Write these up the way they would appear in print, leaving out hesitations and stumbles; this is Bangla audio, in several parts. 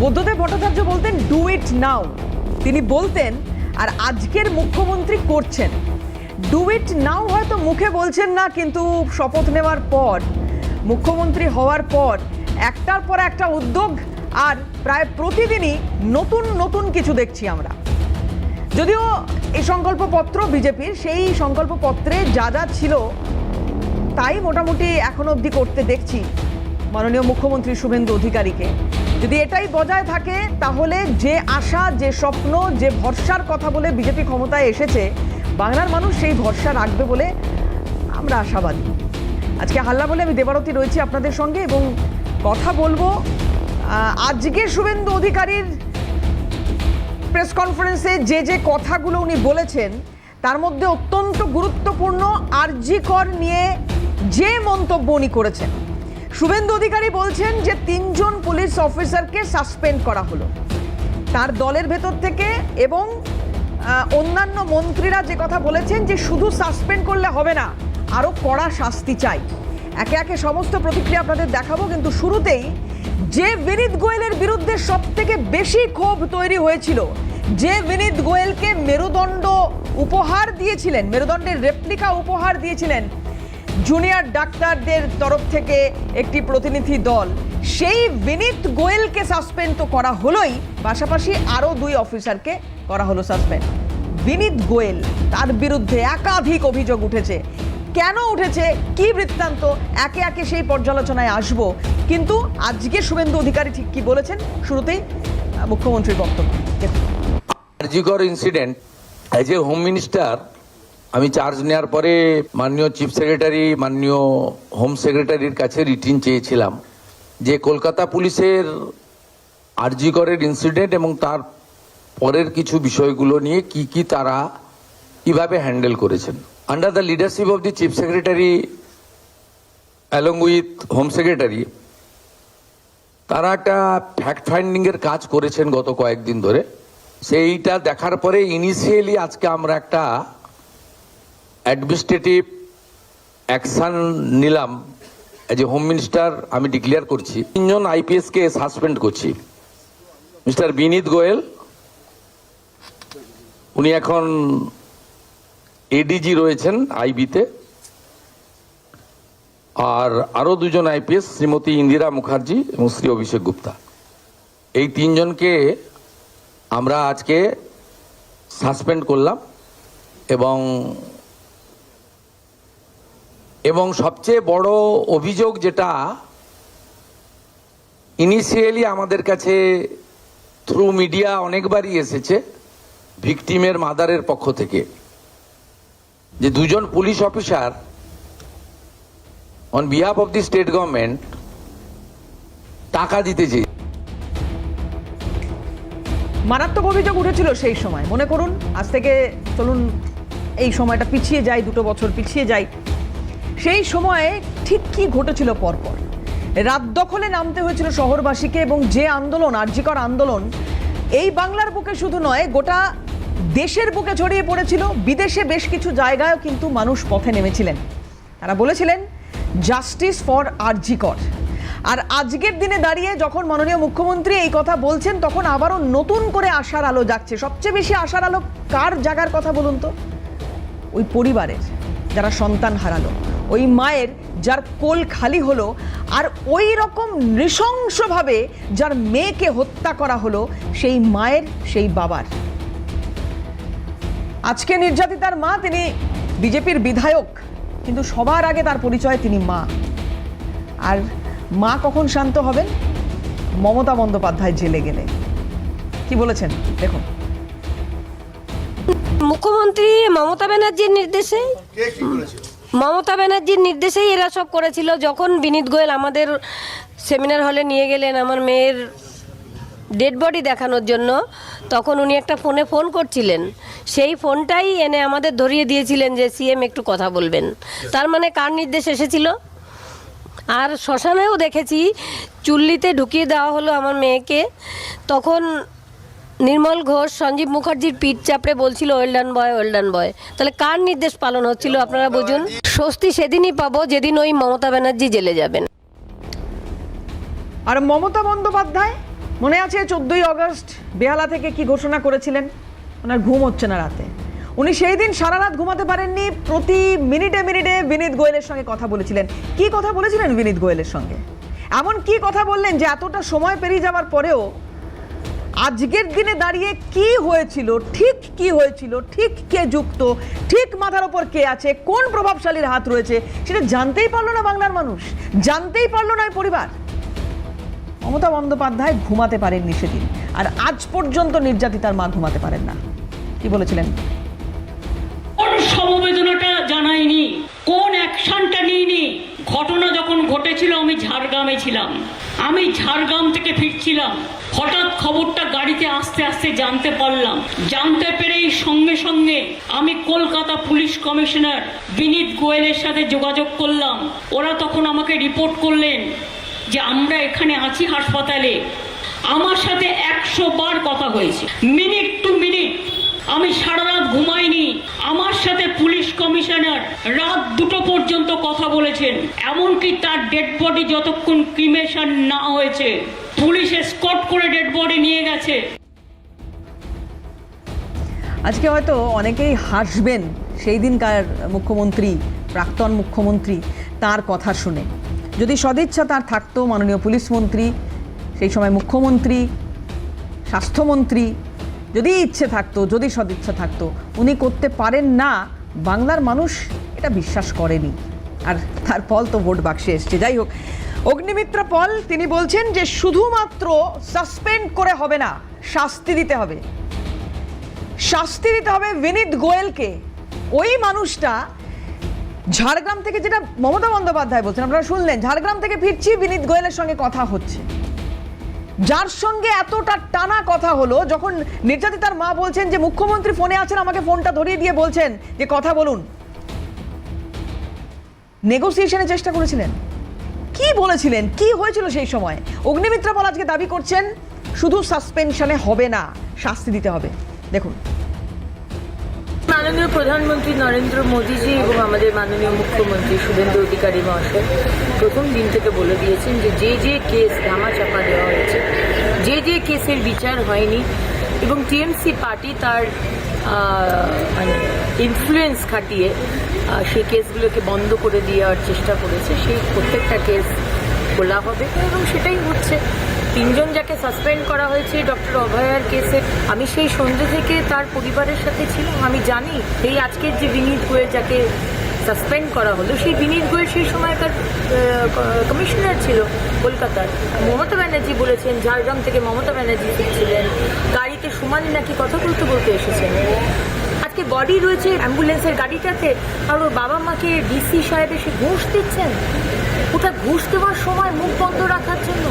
বুদ্ধদেব ভট্টাচার্য বলতেন ডু ইট নাও, তিনি বলতেন, আর আজকের মুখ্যমন্ত্রী করছেন। ডু ইট নাও হয়তো মুখে বলছেন না, কিন্তু শপথ নেওয়ার পর, মুখ্যমন্ত্রী হওয়ার পর একটার পর একটা উদ্যোগ, আর প্রায় প্রতিদিনই নতুন নতুন কিছু দেখছি আমরা। যদিও এই সংকল্পপত্র বিজেপির, সেই সংকল্পপত্রে যা যা ছিল তাই মোটামুটি এখনো অবধি করতে দেখছি মাননীয় মুখ্যমন্ত্রী শুভেন্দু অধিকারীকে। যদি এটাই বজায় থাকে তাহলে যে আশা, যে স্বপ্ন, যে ভরসার কথা বলে বিজেপি ক্ষমতায় এসেছে, বাংলার মানুষ সেই ভরসা রাখবে বলে আমরা আশাবাদী। আজকে হাল্লা বলে আমি দেবারতী রয়েছি আপনাদের সঙ্গে এবং কথা বলবো আজকে শুভেন্দু অধিকারীর প্রেস কনফারেন্সে যে যে কথাগুলো উনি বলেছেন তার মধ্যে অত্যন্ত গুরুত্বপূর্ণ আরজি কর নিয়ে যে মন্তব্য উনি করেছেন। শুভেন্দু অধিকারী বলছেন যে 3 জন পুলিশ অফিসারকে সাসপেন্ড করা হলো তার দলের ভেতর থেকে, এবং অন্যান্য মন্ত্রীরা যে কথা বলেছেন যে শুধু সাসপেন্ড করলে হবে না, আরও কড়া শাস্তি চাই। একে একে সমস্ত প্রতিক্রিয়া আপনাদের দেখাবো, কিন্তু শুরুতেই যে বিনীত গোয়েলের বিরুদ্ধে সব থেকে বেশি ক্ষোভ তৈরি হয়েছিল, যে বিনীত গোয়েলকে মেরুদণ্ড উপহার দিয়েছিলেন, মেরুদণ্ডের রেপ্লিকা উপহার দিয়েছিলেন জুনিয়র ডাক্তারদের তরফ থেকে একটি প্রতিনিধি দল, সেই বিনীত গোয়েলকে সাসপেন্ড তো করা হলোই, পাশাপাশি আরও 2 অফিসারকে করা হলো সাসপেন্ড। বিনীত গোয়েল, তার বিরুদ্ধে একাধিক অভিযোগ উঠেছে। কেন উঠেছে, কি বৃত্তান্ত, একে একে সেই পর্যালোচনায় আসব। কিন্তু আজকে শুভেন্দু অধিকারী ঠিক কি বলেছেন, শুরুতেই মুখ্যমন্ত্রীর বক্তব্য দেখুন। RG Kar incident, as a home minister আমি চার্জ নেওয়ার পরে মাননীয় চিফ সেক্রেটারি, মাননীয় হোম সেক্রেটারির কাছে রিটিন চেয়েছিলাম যে কলকাতা পুলিশের আরজিকরের ইনসিডেন্ট এবং তার পরের কিছু বিষয়গুলো নিয়ে কি তারা কিভাবে হ্যান্ডেল করেছেন। Under the leadership of the chief secretary along with home secretary, তারা একটা ফ্যাক্ট ফাইন্ডিং এর কাজ করেছেন গত কয়েকদিন ধরে। সেইটা দেখার পরে ইনিশিয়ালি আজকে আমরা একটা অ্যাডমিনিস্ট্রেটিভ অ্যাকশন নিলাম। এজ এ হোম মিনিস্টার আমি ডিক্লেয়ার করছি 3 জন আইপিএসকে সাসপেন্ড করছি। মিস্টার বিনীত গোয়েল, উনি এখন এডিজি রয়েছেন আইবিতে, আর আরো 2 জন আইপিএস, শ্রীমতী ইন্দিরা মুখার্জি এবং শ্রী অভিষেক গুপ্তা, এই 3 জনকে আমরা আজকে সাসপেন্ড করলাম। এবং সবচেয়ে বড় অভিযোগ যেটা ইনিশিয়ালি আমাদের কাছে থ্রু মিডিয়া অনেকবারই এসেছে ভিকটিমের মাদারের পক্ষ থেকে, যে 2 জন police officer on behalf of the state government টাকা দিতে চেয়ে। মারাত্মক অভিযোগ উঠেছিল সেই সময়, মনে করুন আজ থেকে চলুন এই সময়টা পিছিয়ে যাই, 2 বছর পিছিয়ে যাই। সেই সময়ে ঠিক কি ঘটেছিল, পরপর রাত দখলে নামতে হয়েছিল শহরবাসীকে, এবং যে আন্দোলন, আরজিকর আন্দোলন, এই বাংলার বুকে শুধু নয় গোটা দেশের বুকে ছড়িয়ে পড়েছিল। বিদেশে বেশ কিছু জায়গায়ও কিন্তু মানুষ পথে নেমেছিলেন। তারা বলেছিলেন জাস্টিস ফর আরজিকর। আর আজকের দিনে দাঁড়িয়ে যখন মাননীয় মুখ্যমন্ত্রী এই কথা বলছেন, তখন আবারও নতুন করে আশার আলো জাগছে। সবচেয়ে বেশি আশার আলো কার জাগার কথা বলুন তো? ওই পরিবারের যারা সন্তান হারালো, ওই মায়ের যার কোল খালি হলো, আর ওই রকম নৃশংসভাবে যার মেয়েকে হত্যা করা হলো, সেই মায়ের, সেই বাবার। আজকে নির্যাতিতার মা, তিনি বিজেপির বিধায়ক, কিন্তু সবার আগে তার পরিচয় তিনি মা। আর মা কখন শান্ত হবেন? মমতা বন্দ্যোপাধ্যায় জেলে গেলে। কি বলেছেন দেখুন। মুখ্যমন্ত্রী মমতা ব্যানার্জির নির্দেশেই এরা সব করেছিল। যখন বিনীত গোয়েল আমাদের সেমিনার হলে নিয়ে গেলেন আমার মেয়ের ডেড বডি দেখানোর জন্য, তখন উনি একটা ফোন করছিলেন, সেই ফোনটাই এনে আমাদের ধরিয়ে দিয়েছিলেন যে সিএম একটু কথা বলবেন। তার মানে কার নির্দেশ এসেছিল? আর শ্মশানেও দেখেছি চুল্লিতে ঢুকিয়ে দেওয়া হলো আমার মেয়েকে, তখন নির্মল ঘোষ সঞ্জীব মুখার্জির পিঠ চাপড়ে বলছিল ওয়েলডান বয়, ওয়েলডান বয়। তাহলে কার নির্দেশ পালন হচ্ছিল আপনারা বুঝুন। স্বস্তি সেদিনই পাবো যেদিন ওই মমতা ব্যানার্জি জেলে যাবেন। আর মমতা বন্দ্যোপাধ্যায় মনে আছে 14ই আগস্ট বেহালা থেকে কি ঘোষণা করেছিলেন? ওনার ঘুম হচ্ছে না রাতে, উনি সেই দিন সারা রাত ঘুমাতে পারেননি, প্রতি মিনিটে মিনিটে বিনীত গোয়েলের সঙ্গে কথা বলেছিলেন। কি কথা বলেছিলেন বিনীত গোয়েলের সঙ্গে? এমন কি কথা বললেন যে এতটা সময় পেরিয়ে যাওয়ার পরেও আজকের দিনে দাঁড়িয়ে কি হয়েছিল, ঠিক কি হয়েছিল, ঠিক কে যুক্ত, ঠিক মাথার ওপর কে আছে, কোন প্রভাবশালীর হাত রয়েছে, সেটা জানতেই পারলো না বাংলার মানুষ, জানতেই পারলো না পরিবার। মমতা বন্দ্যোপাধ্যায় ঘুমাতে পারেননি সেদিন, আর আজ পর্যন্ত নির্যাতিতার মা ঘুমাতে পারেন না। কি বলেছিলেন? কোন সমবেদনাটা জানাইনি, কোন অ্যাকশনটা নিইনি। ঘটনা যখন ঘটেছিল আমি ঝাড়গ্রামে ছিলাম, আমি ঝাড়গ্রাম থেকে ফিরছিলাম, হঠাৎ খবরটা গাড়িতে আস্তে আস্তে জানতে পারলাম। জানতে পেরেই সঙ্গে সঙ্গে আমি কলকাতা পুলিশ কমিশনার বিনীত গোয়েলের সাথে যোগাযোগ করলাম। ওরা তখন আমাকে রিপোর্ট করলেন যে আমরা এখানে আছি হাসপাতালে। আমার সাথে 100 বার কথা হয়েছে, মিনিট টু মিনিট। আমি সারা রাত ঘুমাইনি। আমার সাথে পুলিশ কমিশনার রাত 2টো পর্যন্ত কথা বলেছেন, এমনকি তার ডেড বডি যতক্ষণ ক্রিমেশন না হয়েছে পুলিশ এসকর্ট করে ডেড বডি নিয়ে গেছে। আজকে হয়তো অনেকেই হাসবেন সেই দিনকার মুখ্যমন্ত্রী, প্রাক্তন মুখ্যমন্ত্রী, তার কথা শুনে। যদি সদিচ্ছা তার থাকতো, মাননীয় পুলিশ মন্ত্রী, সেই সময় মুখ্যমন্ত্রী, স্বাস্থ্যমন্ত্রী, যদি ইচ্ছে থাকতো, যদি সদিচ্ছা থাকতো, উনি করতে পারেন না। বাংলার মানুষ এটা বিশ্বাস করেনি, আর তার ফল তো ভোট বাক্সে এসছে। যাই হোক, অগ্নিমিত্রা পল তিনি বলছেন যে শুধুমাত্র সাসপেন্ড করে হবে না, শাস্তি দিতে হবে। শাস্তি দিতে হবে বিনীত গোয়েলকে। ওই মানুষটা ঝাড়গ্রাম থেকে, যেটা মমতা বন্দ্যোপাধ্যায় বলছেন, আপনারা শুনলেন, ঝাড়গ্রাম থেকে ফিরছি, বিনীত গোয়েলের সঙ্গে কথা হচ্ছে। যার সঙ্গে এতটা টানা কথা হলো, যখন নির্যাতিতার মা বলছেন যে মুখ্যমন্ত্রী ফোনে আছেন, আমাকে ফোনটা ধরিয়ে দিয়ে বলছেন যে কথা বলুন, নেগোসিয়েশনের চেষ্টা করেছিলেন। কি বলেছিলেন, কি হয়েছিল সেই সময়? অগ্নিমিত্রা পল আজকে দাবি করছেন শুধু সাসপেনশনে হবে না, শাস্তি দিতে হবে। দেখুন, মাননীয় প্রধানমন্ত্রী নরেন্দ্র মোদীজি এবং আমাদের মাননীয় মুখ্যমন্ত্রী শুভেন্দু অধিকারী মহাশয় প্রথম দিন থেকে বলে দিয়েছেন যে যে কেস ধামাচাপা দেওয়া হয়েছে, যে কেসের বিচার হয়নি এবং টিএমসি পার্টি তার মানে ইনফ্লুয়েন্স খাটিয়ে সেই কেসগুলোকে বন্ধ করে দেওয়ার চেষ্টা করেছে, সেই প্রত্যেকটা কেস খোলা হবে এবং সেটাই হচ্ছে। 3 জন যাকে সাসপেন্ড করা হয়েছে ডক্টর অভয়ার কেসে, আমি সেই সন্ধ্যে থেকে তার পরিবারের সাথে ছিলাম। আমি জানি এই আজকের যে বিনীত গোয়েল যাকে সাসপেন্ড করা হলো, সেই বিনীত গোয়েল সেই সময়কার কমিশনার ছিল কলকাতার। মমতা ব্যানার্জি বলেছেন ঝাড়গ্রাম থেকে মমতা ব্যানার্জি ফিরছিলেন, গাড়িতে সুমানি নাকি কথা বলতে বলতে এসেছেন। আজকে বডি রয়েছে অ্যাম্বুলেন্সের গাড়িটাতে, আর ওর বাবা মাকে ডিসি সাহেব এসে ঘুষ দিচ্ছেন। ওটা ঘুষ দেওয়ার সময় মুখ বন্ধ রাখার জন্য।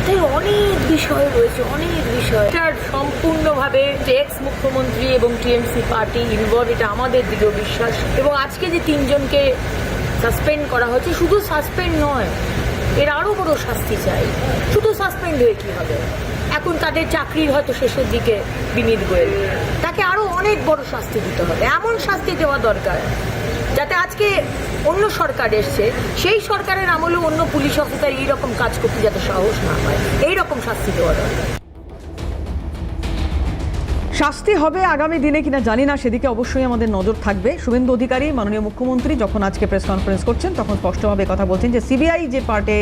তাই অনেক বিষয় রয়েছে, অনেক বিষয়। এটার সম্পূর্ণভাবে এক্স মুখ্যমন্ত্রী এবং টিএমসি পার্টি ইনভলভ, এটা আমাদের দৃঢ় বিশ্বাস। এবং আজকে যে 3 জনকে সাসপেন্ড করা হয়েছে, শুধু সাসপেন্ড নয়, এর আরও বড় শাস্তি চাই। শুধু সাসপেন্ড হয়ে কী হবে? এখন তাদের চাকরির হয়তো শেষের দিকে বিনীত গোয়েল, তাকে আরও অনেক বড় শাস্তি দিতে হবে। এমন শাস্তি দেওয়া দরকার যাতে আজকে অন্য সরকার এসছে, সেই সরকারের আমলে অন্য পুলিশ অফিসার এইরকম কাজ করতে যাতে সাহস না হয়, এইরকম শাস্তি দেওয়া দরকার। শাস্তি হবে আগামী দিনে কিনা জানি না, সেদিকে অবশ্যই আমাদের নজর থাকবে। শুভেন্দু অধিকারী মাননীয় মুখ্যমন্ত্রী যখন আজকে প্রেস কনফারেন্স করছেন, তখন স্পষ্টভাবে কথা বলছেন যে সিবিআই যে পার্টে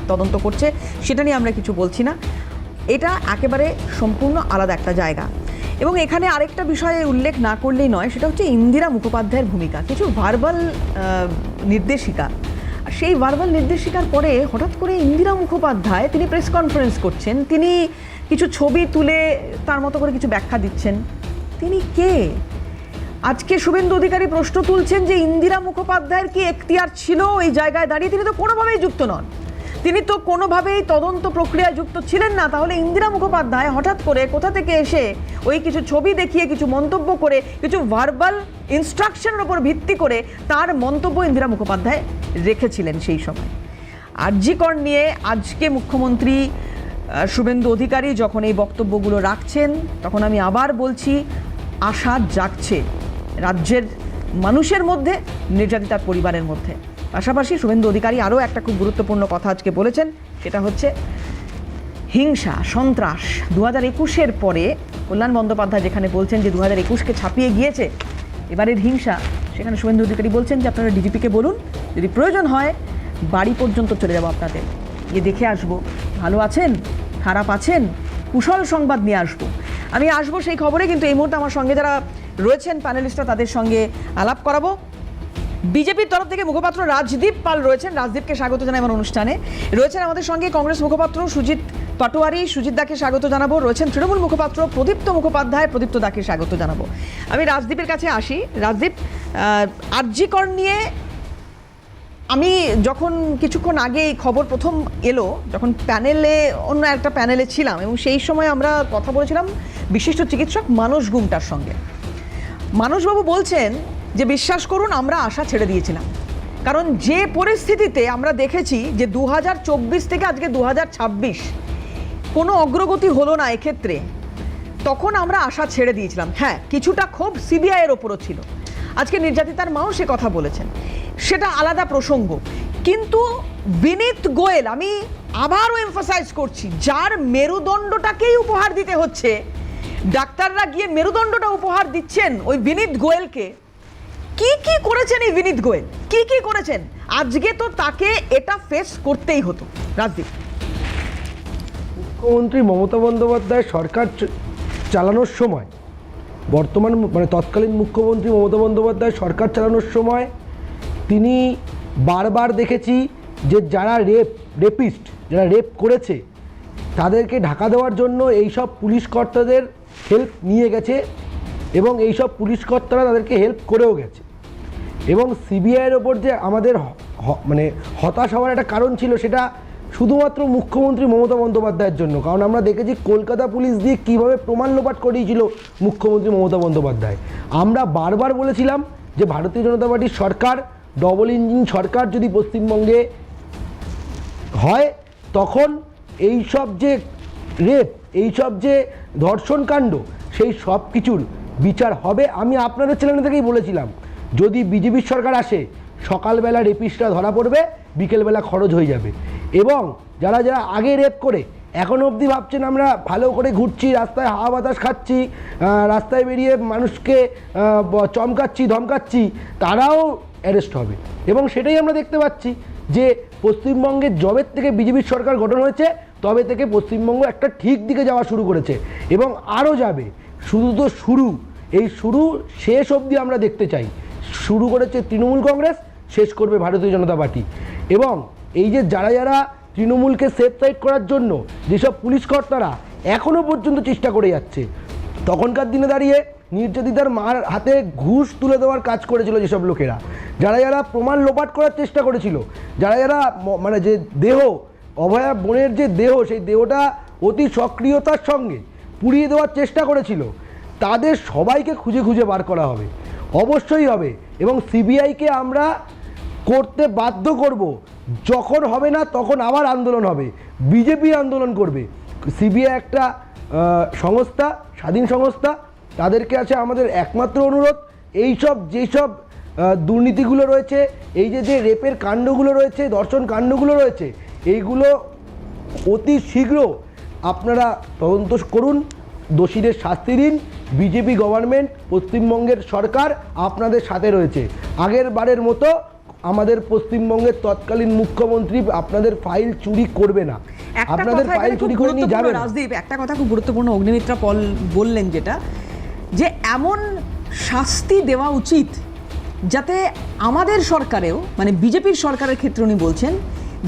তদন্ত করছে সেটা নিয়ে আমরা কিছু বলছি না, এটা একেবারে সম্পূর্ণ আলাদা একটা জায়গা। এবং এখানে আরেকটা বিষয়ে উল্লেখ না করলেই নয়, সেটা হচ্ছে ইন্দিরা মুখোপাধ্যায়ের ভূমিকা। কিছু ভার্বাল নির্দেশিকা, সেই ভার্বাল নির্দেশিকার পরে হঠাৎ করে ইন্দিরা মুখোপাধ্যায় তিনি প্রেস কনফারেন্স করছেন, তিনি কিছু ছবি তুলে তার মতো করে কিছু ব্যাখ্যা দিচ্ছেন। তিনি কে? আজকে শুভেন্দু অধিকারী প্রশ্ন তুলছেন যে ইন্দিরা মুখোপাধ্যায়ের কি এখতিয়ার ছিল এই জায়গায় দাঁড়িয়ে? তিনি তো কোনোভাবেই যুক্ত নন, তিনি তো কোনোভাবেই তদন্ত প্রক্রিয়ায় যুক্ত ছিলেন না। তাহলে ইন্দিরা মুখোপাধ্যায় হঠাৎ করে কোথা থেকে এসে ওই কিছু ছবি দেখিয়ে, কিছু মন্তব্য করে, কিছু ভার্বাল ইনস্ট্রাকশনের ওপর ভিত্তি করে তার মন্তব্য ইন্দিরা মুখোপাধ্যায় রেখেছিলেন সেই সময়? আরজি কর নিয়ে আজকে মুখ্যমন্ত্রী শুভেন্দু অধিকারী যখন এই বক্তব্যগুলো রাখছেন, তখন আমি আবার বলছি, আশা জাগছে রাজ্যের মানুষের মধ্যে, নির্যাতিতার পরিবারের মধ্যে। পাশাপাশি শুভেন্দু অধিকারী আরও একটা খুব গুরুত্বপূর্ণ কথা আজকে বলেছেন, সেটা হচ্ছে হিংসা সন্ত্রাস 2021-এর পরে কল্যাণ বন্দ্যোপাধ্যায় যেখানে বলছেন যে 2021-কে ছাপিয়ে গিয়েছে এবারের হিংসা, সেখানে শুভেন্দু অধিকারী বলছেন যে আপনারা ডিজিপিকে বলুন যদি প্রয়োজন হয় বাড়ি পর্যন্ত চলে যাবো আপনাদের, গিয়ে দেখে আসবো ভালো আছেন খারাপ আছেন, কুশল সংবাদ নিয়ে আসবো। আমি আসবো সেই খবরে, কিন্তু এই মুহূর্তে আমার সঙ্গে যারা রয়েছেন প্যানেলিস্টরা তাদের সঙ্গে আলাপ করাবো। বিজেপির তরফ থেকে মুখপাত্র রাজদীপ পাল রয়েছেন, রাজদীপকে স্বাগত জানাই আমার অনুষ্ঠানে। রয়েছেন আমাদের সঙ্গে কংগ্রেস মুখপাত্র সুজিত পাটোয়ারি, সুজিত দাকে স্বাগত জানাবো। রয়েছেন তৃণমূল মুখপাত্র প্রদীপ্ত মুখোপাধ্যায়, প্রদীপ্ত দাকে স্বাগত জানাবো। আমি রাজদীপের কাছে আসি। রাজদীপ, আরজি কর নিয়ে আমি যখন কিছুক্ষণ আগে এই খবর প্রথম এলো, যখন প্যানেলে অন্য একটা প্যানেলে ছিলাম এবং সেই সময় আমরা কথা বলেছিলাম বিশিষ্ট চিকিৎসক মানস গুমটার সঙ্গে। মানসবাবু বলছেন যে বিশ্বাস করুন আমরা আশা ছেড়ে দিয়েছিলাম, কারণ যে পরিস্থিতিতে আমরা দেখেছি যে 2024 থেকে আজকে 2026 কোনো অগ্রগতি হলো না এক্ষেত্রে, তখন আমরা আশা ছেড়ে দিয়েছিলাম। হ্যাঁ, কিছুটা ক্ষোভ সিবিআইয়ের ওপরও ছিল, আজকে নির্যাতিতার মাও সে কথা বলেছেন, সেটা আলাদা প্রসঙ্গ। কিন্তু বিনীত গোয়েল, আমি আবারও এমফাসাইজ করছি, যার মেরুদণ্ডটাকেই উপহার দিতে হচ্ছে, ডাক্তাররা গিয়ে মেরুদণ্ডটা উপহার দিচ্ছেন ওই বিনীত গোয়েলকে। কি কি করেছেন এই বিনীত গোয়েল, কি কি করেছেন? আজকে তো তাকে এটা ফেস করতেই হতো। রাজদীপ, মুখ্যমন্ত্রী মমতা বন্দ্যোপাধ্যায় সরকার চালানোর সময়, বর্তমান মানে তৎকালীন মুখ্যমন্ত্রী মমতা বন্দ্যোপাধ্যায় সরকার চালানোর সময় তিনি বারবার দেখেছি যে যারা রেপিস্ট, যারা রেপ করেছে তাদেরকে ঢাকা দেওয়ার জন্য এইসব পুলিশ কর্তাদের হেল্প নিয়ে গেছে এবং এইসব পুলিশ কর্তারা তাদেরকে হেল্প করেও গেছে। এবং সিবিআইয়ের ওপর যে আমাদের মানে হতাশ হওয়ার একটা কারণ ছিল, সেটা শুধুমাত্র মুখ্যমন্ত্রী মমতা বন্দ্যোপাধ্যায়ের জন্য। কারণ আমরা দেখেছি কলকাতা পুলিশ দিয়ে কীভাবে প্রমাণ লোপাট করিয়েছিল মুখ্যমন্ত্রী মমতা বন্দ্যোপাধ্যায়। আমরা বারবার বলেছিলাম যে ভারতীয় জনতা পার্টির সরকার, ডবল ইঞ্জিন সরকার যদি পশ্চিমবঙ্গে হয়, তখন এইসব যে রেপ, এইসব যে ধর্ষণকাণ্ড, সেই সব কিছুর বিচার হবে। আমি আপনাদের চ্যানেল থেকেই বলেছিলাম, যদি বিজেপির সরকার আসে, সকালবেলা রেপিস্টরা ধরা পড়বে, বিকেলবেলা খরচ হয়ে যাবে। এবং যারা যারা আগে রেপ করে এখনও অবধি ভাবছেন আমরা ভালো করে ঘুরছি, রাস্তায় হাওয়া বাতাস খাচ্ছি, রাস্তায় বেরিয়ে মানুষকে চমকাচ্ছি ধমকাচ্ছি, তারাও অ্যারেস্ট হবে। এবং সেটাই আমরা দেখতে পাচ্ছি যে পশ্চিমবঙ্গের জবের থেকে বিজেপির সরকার গঠন হয়েছে, তবে থেকে পশ্চিমবঙ্গ একটা ঠিক দিকে যাওয়া শুরু করেছে এবং আরও যাবে। শুধু তো শুরু, এই শুরু শেষ অবধি আমরা দেখতে চাই। শুরু করেছে তৃণমূল কংগ্রেস, শেষ করবে ভারতীয় জনতা পার্টি। এবং এই যে যারা যারা তৃণমূলকে সেফ সাইড করার জন্য যেসব পুলিশ কর্তারা এখনও পর্যন্ত চেষ্টা করে যাচ্ছে, তখনকার দিনে দাঁড়িয়ে নির্যাতিতার মার হাতে ঘুষ তুলে দেওয়ার কাজ করেছিল যেসব লোকেরা, যারা যারা প্রমাণ লোপাট করার চেষ্টা করেছিল, যারা যারা মানে যে দেহ, অভয়া বোনের যে দেহ, সেই দেহটা অতি সক্রিয়তার সঙ্গে পুড়িয়ে দেওয়ার চেষ্টা করেছিল, তাদের সবাইকে খুঁজে খুঁজে বার করা হবে, অবশ্যই হবে। এবং সিবিআইকে আমরা করতে বাধ্য করব। যখন হবে না তখন আবার আন্দোলন হবে, বিজেপি আন্দোলন করবে। সিবিআই একটা সংস্থা, স্বাধীন সংস্থা, তাদেরকে আছে আমাদের একমাত্র অনুরোধ, এইসব যেসব দুর্নীতিগুলো রয়েছে, এই যে রেপের কাণ্ডগুলো রয়েছে, ধর্ষণ কাণ্ডগুলো রয়েছে, এইগুলো অতি শীঘ্র আপনারা তদন্ত করুন, দোষীদের শাস্তি দিন। বিজেপি গভর্নমেন্ট, পশ্চিমবঙ্গের সরকার আপনাদের সাথে রয়েছে। আগের বারের মতো আমাদের পশ্চিমবঙ্গের তৎকালীন মুখ্যমন্ত্রী আপনাদের ফাইল চুরি করবে না, আপনাদের ফাইল চুরি করে নিয়ে যাবে। রাজদীপ, একটা কথা খুব গুরুত্বপূর্ণ অগ্নিমিত্রা পল বললেন, যেটা যে এমন শাস্তি দেওয়া উচিত যাতে আমাদের সরকারেও, মানে বিজেপির সরকারের ক্ষেত্রে উনি বলছেন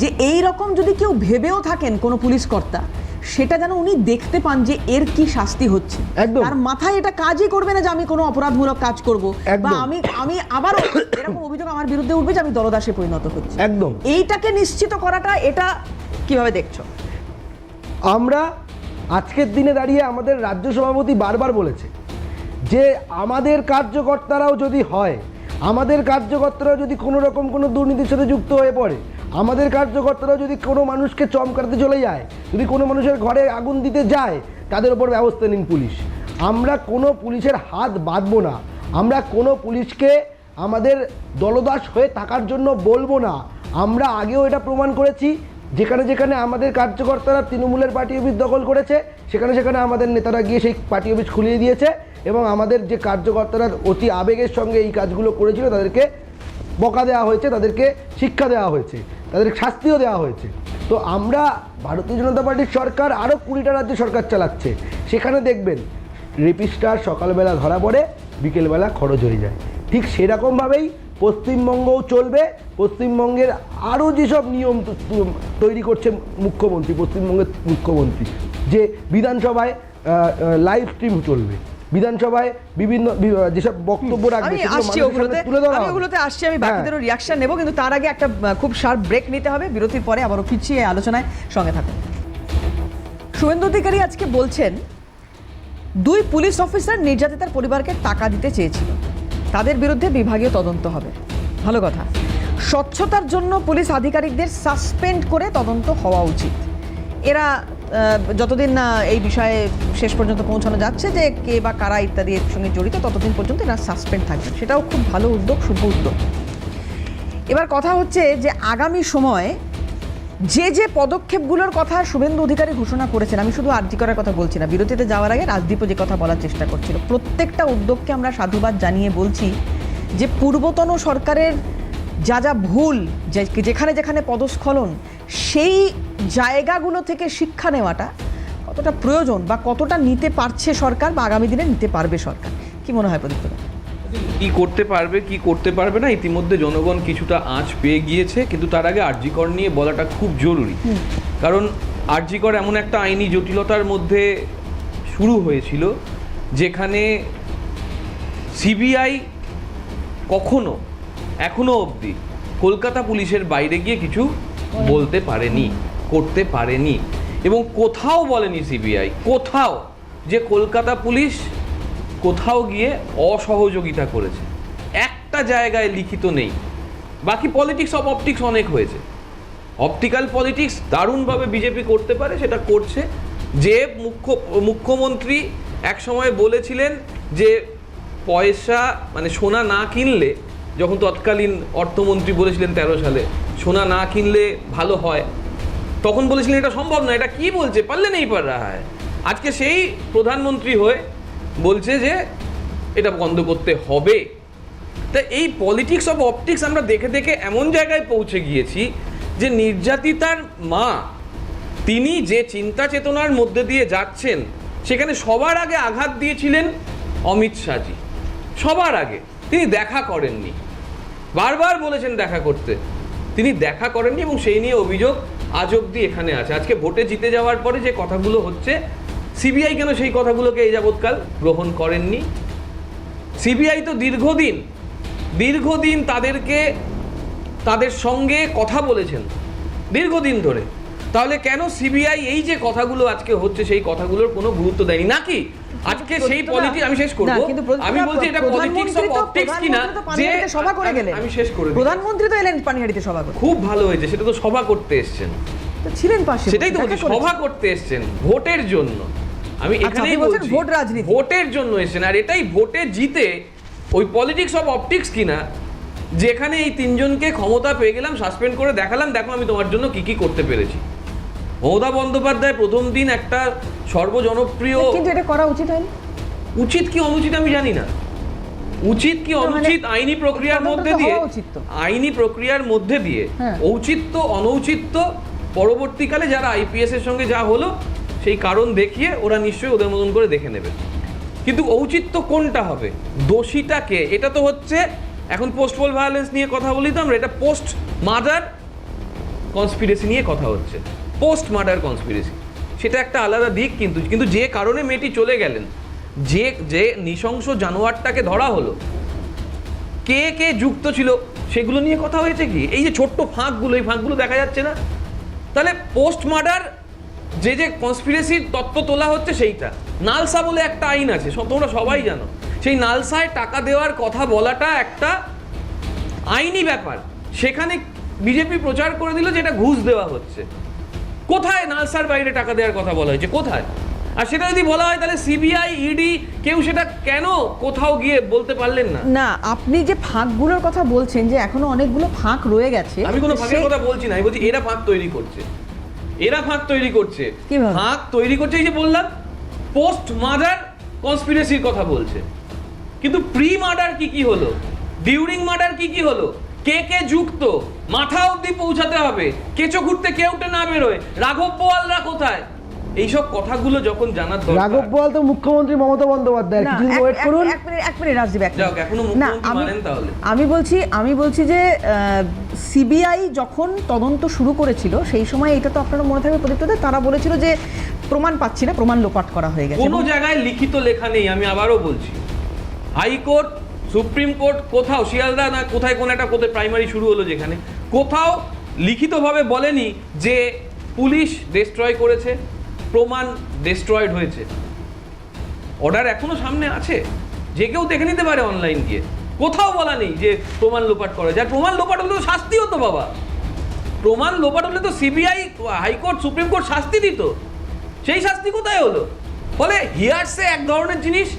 যে এই রকম যদি কেউ ভেবেও থাকেন কোনো পুলিশ কর্তা, সেটা যেন উনি দেখতে পান যে এর কি শাস্তি হচ্ছে। তার মাথায় এটা কাজই করবে না যে আমি কোনো অপরাধমূলক কাজ করব, বা আমি আবার এরকম অভিযোগ আমার বিরুদ্ধে উঠবে যে আমি দলদাসে পরিণত হচ্ছি। একদম এইটাকে নিশ্চিত করাটা, এটা কিভাবে দেখছো? আমরা আজকের দিনে দাঁড়িয়ে আমাদের রাজ্য সভাপতি বারবার বলেছে যে আমাদের কার্যকর্তারাও যদি হয়, আমাদের কার্যকর্তারাও যদি কোনো রকম কোনো দুর্নীতির সাথে যুক্ত হয়ে পড়ে, আমাদের কার্যকর্তারাও যদি কোনো মানুষকে চমকাতে চলে যায়, যদি কোনো মানুষের ঘরে আগুন দিতে যায়, তাদের ওপর ব্যবস্থা নিন পুলিশ। আমরা কোনো পুলিশের হাত বাঁধবো না, আমরা কোনো পুলিশকে আমাদের দলদাস হয়ে থাকার জন্য বলবো না। আমরা আগেও এটা প্রমাণ করেছি, যেখানে যেখানে আমাদের কার্যকর্তারা তৃণমূলের পার্টি অফিস দখল করেছে সেখানে সেখানে আমাদের নেতারা গিয়ে সেই পার্টি অফিস খুলিয়ে দিয়েছে এবং আমাদের যে কার্যকর্তারা অতি আবেগের সঙ্গে এই কাজগুলো করেছিল তাদেরকে বকা দেওয়া হয়েছে, তাদেরকে শিক্ষা দেওয়া হয়েছে, তাদের শাস্তিও দেওয়া হয়েছে। তো আমরা ভারতীয় জনতা পার্টির সরকার আরও 20টা রাজ্যে সরকার চালাচ্ছে, সেখানে দেখবেন রেপিস্টার সকালবেলা ধরা পড়ে, বিকেলবেলা খরচ হয়ে যায়। ঠিক সেরকমভাবেই পশ্চিমবঙ্গও চলবে। পশ্চিমবঙ্গের আরও যেসব নিয়ম তৈরি করছে মুখ্যমন্ত্রী, পশ্চিমবঙ্গের মুখ্যমন্ত্রী, যে বিধানসভায় লাইভ স্ট্রিম চলবে, বিধানসভায় বিভিন্ন যেসব বক্তব্য রাখবে আমি সেগুলো আসছি মানুষের ওগুলোতে, সামনে তুলে ধরা আমি হবে। ওগুলোতে আসছি, আমি বাকিদেরও রিয়াকশন নেব, কিন্তু তার আগে একটা খুব শার্প ব্রেক নিতে হবে। বিরতির পরে আবারও ফিরছি এই আলোচনায়, সঙ্গে থাকুন। শুভেন্দু অধিকারী আজকে বলছেন 2 পুলিশ অফিসার নির্যাতিতার পরিবারকে টাকা দিতে চেয়েছিল, তাদের বিরুদ্ধে বিভাগীয় তদন্ত হবে। ভালো কথা। স্বচ্ছতার জন্য পুলিশ আধিকারিকদের সাসপেন্ড করে তদন্ত হওয়া উচিত। এরা যতদিন না এই বিষয়ে শেষ পর্যন্ত পৌঁছানো যাচ্ছে যে কে বা কারা ইত্যাদি এর সঙ্গে জড়িত, ততদিন পর্যন্ত এরা সাসপেন্ড থাকবেন, সেটাও খুব ভালো উদ্যোগ, শুভ উদ্যোগ। এবার কথা হচ্ছে যে আগামী সময়ে যে যে পদক্ষেপগুলোর কথা শুভেন্দু অধিকারী ঘোষণা করেছেন, আমি শুধু আরজি করার কথা বলছি না, বিরতিতে যাওয়ার আগে রাজদীপও যে কথা বলার চেষ্টা করছিল, প্রত্যেকটা উদ্যোগকে আমরা সাধুবাদ জানিয়ে বলছি যে পূর্বতন সরকারের যা যা ভুল, যেখানে যেখানে পদস্খলন, সেই জায়গাগুলো থেকে শিক্ষা নেওয়াটা কতটা প্রয়োজন বা কতটা নিতে পারছে সরকার বা আগামী দিনে নিতে পারবে সরকার, কি মনে হয় প্রদীপ্ত? কি করতে পারবে কি করতে পারবে না ইতিমধ্যে জনগণ কিছুটা আঁচ পেয়ে গিয়েছে, কিন্তু তার আগে আরজি কর নিয়ে বলাটা খুব জরুরি। কারণ আরজি কর এমন একটা আইনি জটিলতার মধ্যে শুরু হয়েছিল যেখানে সিবিআই কখনো এখনো অবধি কলকাতা পুলিশের বাইরে গিয়ে কিছু বলতে পারেনি, করতে পারেনি, এবং কোথাও বলেনি সিবিআই কোথাও যে কলকাতা পুলিশ কোথাও গিয়ে অসহযোগিতা করেছে, একটা জায়গায় লিখিত নেই। বাকি পলিটিক্স অফ অপটিক্স অনেক হয়েছে, অপটিক্যাল পলিটিক্স দারুণভাবে বিজেপি করতে পারে, সেটা করছে। যে মুখ্যমন্ত্রী এক সময় বলেছিলেন যে পয়সা মানে সোনা না কিনলে, যখন তৎকালীন অর্থমন্ত্রী বলেছিলেন 13 সালে সোনা না কিনলে ভালো হয়, তখন বলেছিলেন এটা সম্ভব না, এটা কি বলছে, পারলে নেই পার রাহা হয়। আজকে সেই প্রধানমন্ত্রী হয়ে বলছে যে এটা বন্ধ করতে হবে। তা এই পলিটিক্স অফ অপটিক্স আমরা দেখে দেখে এমন জায়গায় পৌঁছে গিয়েছি যে নির্যাতিতার মা তিনি যে চিন্তা চেতনার মধ্যে দিয়ে যাচ্ছেন, সেখানে সবার আগে আঘাত দিয়েছিলেন অমিত শাহজি। সবার আগে তিনি দেখা করেননি, বারবার বলেছেন দেখা করতে, তিনি দেখা করেননি, এবং সেই নিয়ে অভিযোগ আজ অবধি এখানে আছে। আজকে ভোটে জিতে যাওয়ার পরে যে কথাগুলো হচ্ছে, সিবিআই কেন সেই কথাগুলোকে এই যাবৎকাল গ্রহণ করেননি? সিবিআই তো দীর্ঘদিন তাদের সঙ্গে কথা বলেছেন দীর্ঘদিন ধরে, তাহলে কেন সিবিআই এই যে কথাগুলো আজকে হচ্ছে সেই কথাগুলোর কোনো গুরুত্ব দেয়নি? নাকি আজকে সেই পলিটিক্স, আমি শেষ করব, আমি বলছি এটা পলিটিক্স অফ অপটিক্স কিনা যে সভা করে গেলেন, আমি শেষ করে, প্রধানমন্ত্রী তো এলেন পানিহাটিতে সভা করতে, খুব ভালো হয়েছে, সেটা তো সভা করতে এসেছেন, ছিলেন পাশে, সেটাই তো বলছি, সভা করতে এসেছেন ভোটের জন্য। আমি এখানেই বলছি ভোট রাজনীতি, ভোটের জন্য এসেছেন, আর এটাই ভোটে জিতে ওই পলিটিক্স অফ অপটিক্স কিনা যেখানে এই 3 জনকে ক্ষমতা পেয়ে গেলাম, সাসপেন্ড করে দেখালাম, দেখো আমি তোমার জন্য কি কি করতে পেরেছি। মমতা বন্দ্যোপাধ্যায় প্রথম দিন একটা সর্বজনপ্রিয়, কিন্তু এটা করা উচিত হয়নি। উচিত কি অনুচিত আমি জানি না, উচিত কি অনুচিত আইনি প্রক্রিয়ার মধ্যে দিয়ে, আইনি প্রক্রিয়ার মধ্যে দিয়ে ঔচিত্য অনৌচিত্য পরবর্তীকালে যারা আইপিএস এর সঙ্গে যা হলো সেই কারণ দেখিয়ে ওরা নিশ্চয়ই ওদের মতন করে দেখে নেবে। কিন্তু ঔচিত্য কোনটা হবে, দোষীটা কে? এটা তো হচ্ছে এখন পোস্ট পোল ভায়োলেন্স নিয়ে কথা বলি তো আমরা, এটা পোস্ট মার্ডার কনস্পিরেসি নিয়ে কথা হচ্ছে। পোস্ট মার্ডার কনস্পিরেসি সেটা একটা আলাদা দিক, কিন্তু যে কারণে মেয়েটি চলে গেলেন, যে নৃশংস জানোয়ারটাকে ধরা হলো, কে কে যুক্ত ছিল সেগুলো নিয়ে কথা হয়েছে কি? এই যে ছোট্ট ফাঁকগুলো, এই ফাঁকগুলো দেখা যাচ্ছে না? তাহলে পোস্ট মার্ডার যে কনস্পিরেসির তত্ত্ব তোলা হচ্ছে সেইটা, নালসা বলে একটা আইন আছে, তোমরা সবাই জানো, সেই নালসায় টাকা দেওয়ার কথা বলাটা একটা আইনি ব্যাপার, সেখানে বিজেপি প্রচার করে দিল যে এটা ঘুষ দেওয়া হচ্ছে। কোথায় নালসার বাইরে টাকা দেওয়ার কথা বলা হয়েছে, কোথায়? আর সেটা যদি বলা হয় তাহলে সিবিআই ইডি কেউ সেটা কেন কোথাও গিয়ে বলতে পারলেন না? না, আপনি যে ফাঁকগুলোর কথা বলছেন যে এখনো অনেকগুলো ফাঁক রয়ে গেছে, আমি কোনো ফাঁকের কথা বলছি না, আমি বলছি এরা ফাঁক তৈরি করছে। এরা ফাঁক তৈরি করছে। কিভাবে? ফাঁক তৈরি করছে এই যে বললাম, পোস্ট মার্ডার কনস্পিরেসির কথা বলছে, কিন্তু প্রি মার্ডার কি কি হলো, ডিউরিং মার্ডার কি কি হলো, কে কে যুক্ত, মাথা অবধি পৌঁছাতে হবে, কেঁচো ঘুরতে কেউ উঠে না বেরোয়, রাঘব বোয়ালরা কোথায়, এইসব কথাগুলো যখন জানার দরকার। রাঘব বোয়াল তো মুখ্যমন্ত্রী মমতা বন্দ্যোপাধ্যায়, না, কিছুদিন ওয়েট করুন। এক মিনিট রাজদীপ, এক যাক, মিনিট। এখনো না, মুখ্যমন্ত্রী আমি- মানেন তাহলে? আমি বলছি যে সিবিআই যখন তদন্ত শুরু করেছিল সেই সময় এটা তো আপনারা মনে থাকবে প্রদীপ্তদা, তারা বলেছিল যে প্রমাণ পাচ্ছি না, প্রমাণ লোপাট করা হয়ে গেছে। কোনো জায়গায় লিখিত লেখা নেই, আমি আবারও বলছি। হাইকোর্ট, সুপ্রিম কোর্ট, কোথাও শিয়ালদা না কোথায় কোন একটা কোথায় প্রাইমারি শুরু হলো যেখানে, কোথাও লিখিতভাবে বলেনি যে পুলিশ ডিস্ট্রয় করেছে, প্রমাণ ডিস্ট্রয়েড হয়েছে। অর্ডার এখনো সামনে আছে, যে কেউ দেখে নিতে পারে অনলাইন গিয়ে। কোথাও বলা নেই যে প্রমাণ লোপাট করা যায়। প্রমাণ লোপাট হলে তো শাস্তি হতো বাবা, প্রমাণ লোপাট হলে তো সিবিআই, হাইকোর্ট, সুপ্রিম কোর্ট শাস্তি দিত। সেই শাস্তি কোথায় হলো? ফলে হিয়ার্সে এক ধরনের জিনিস,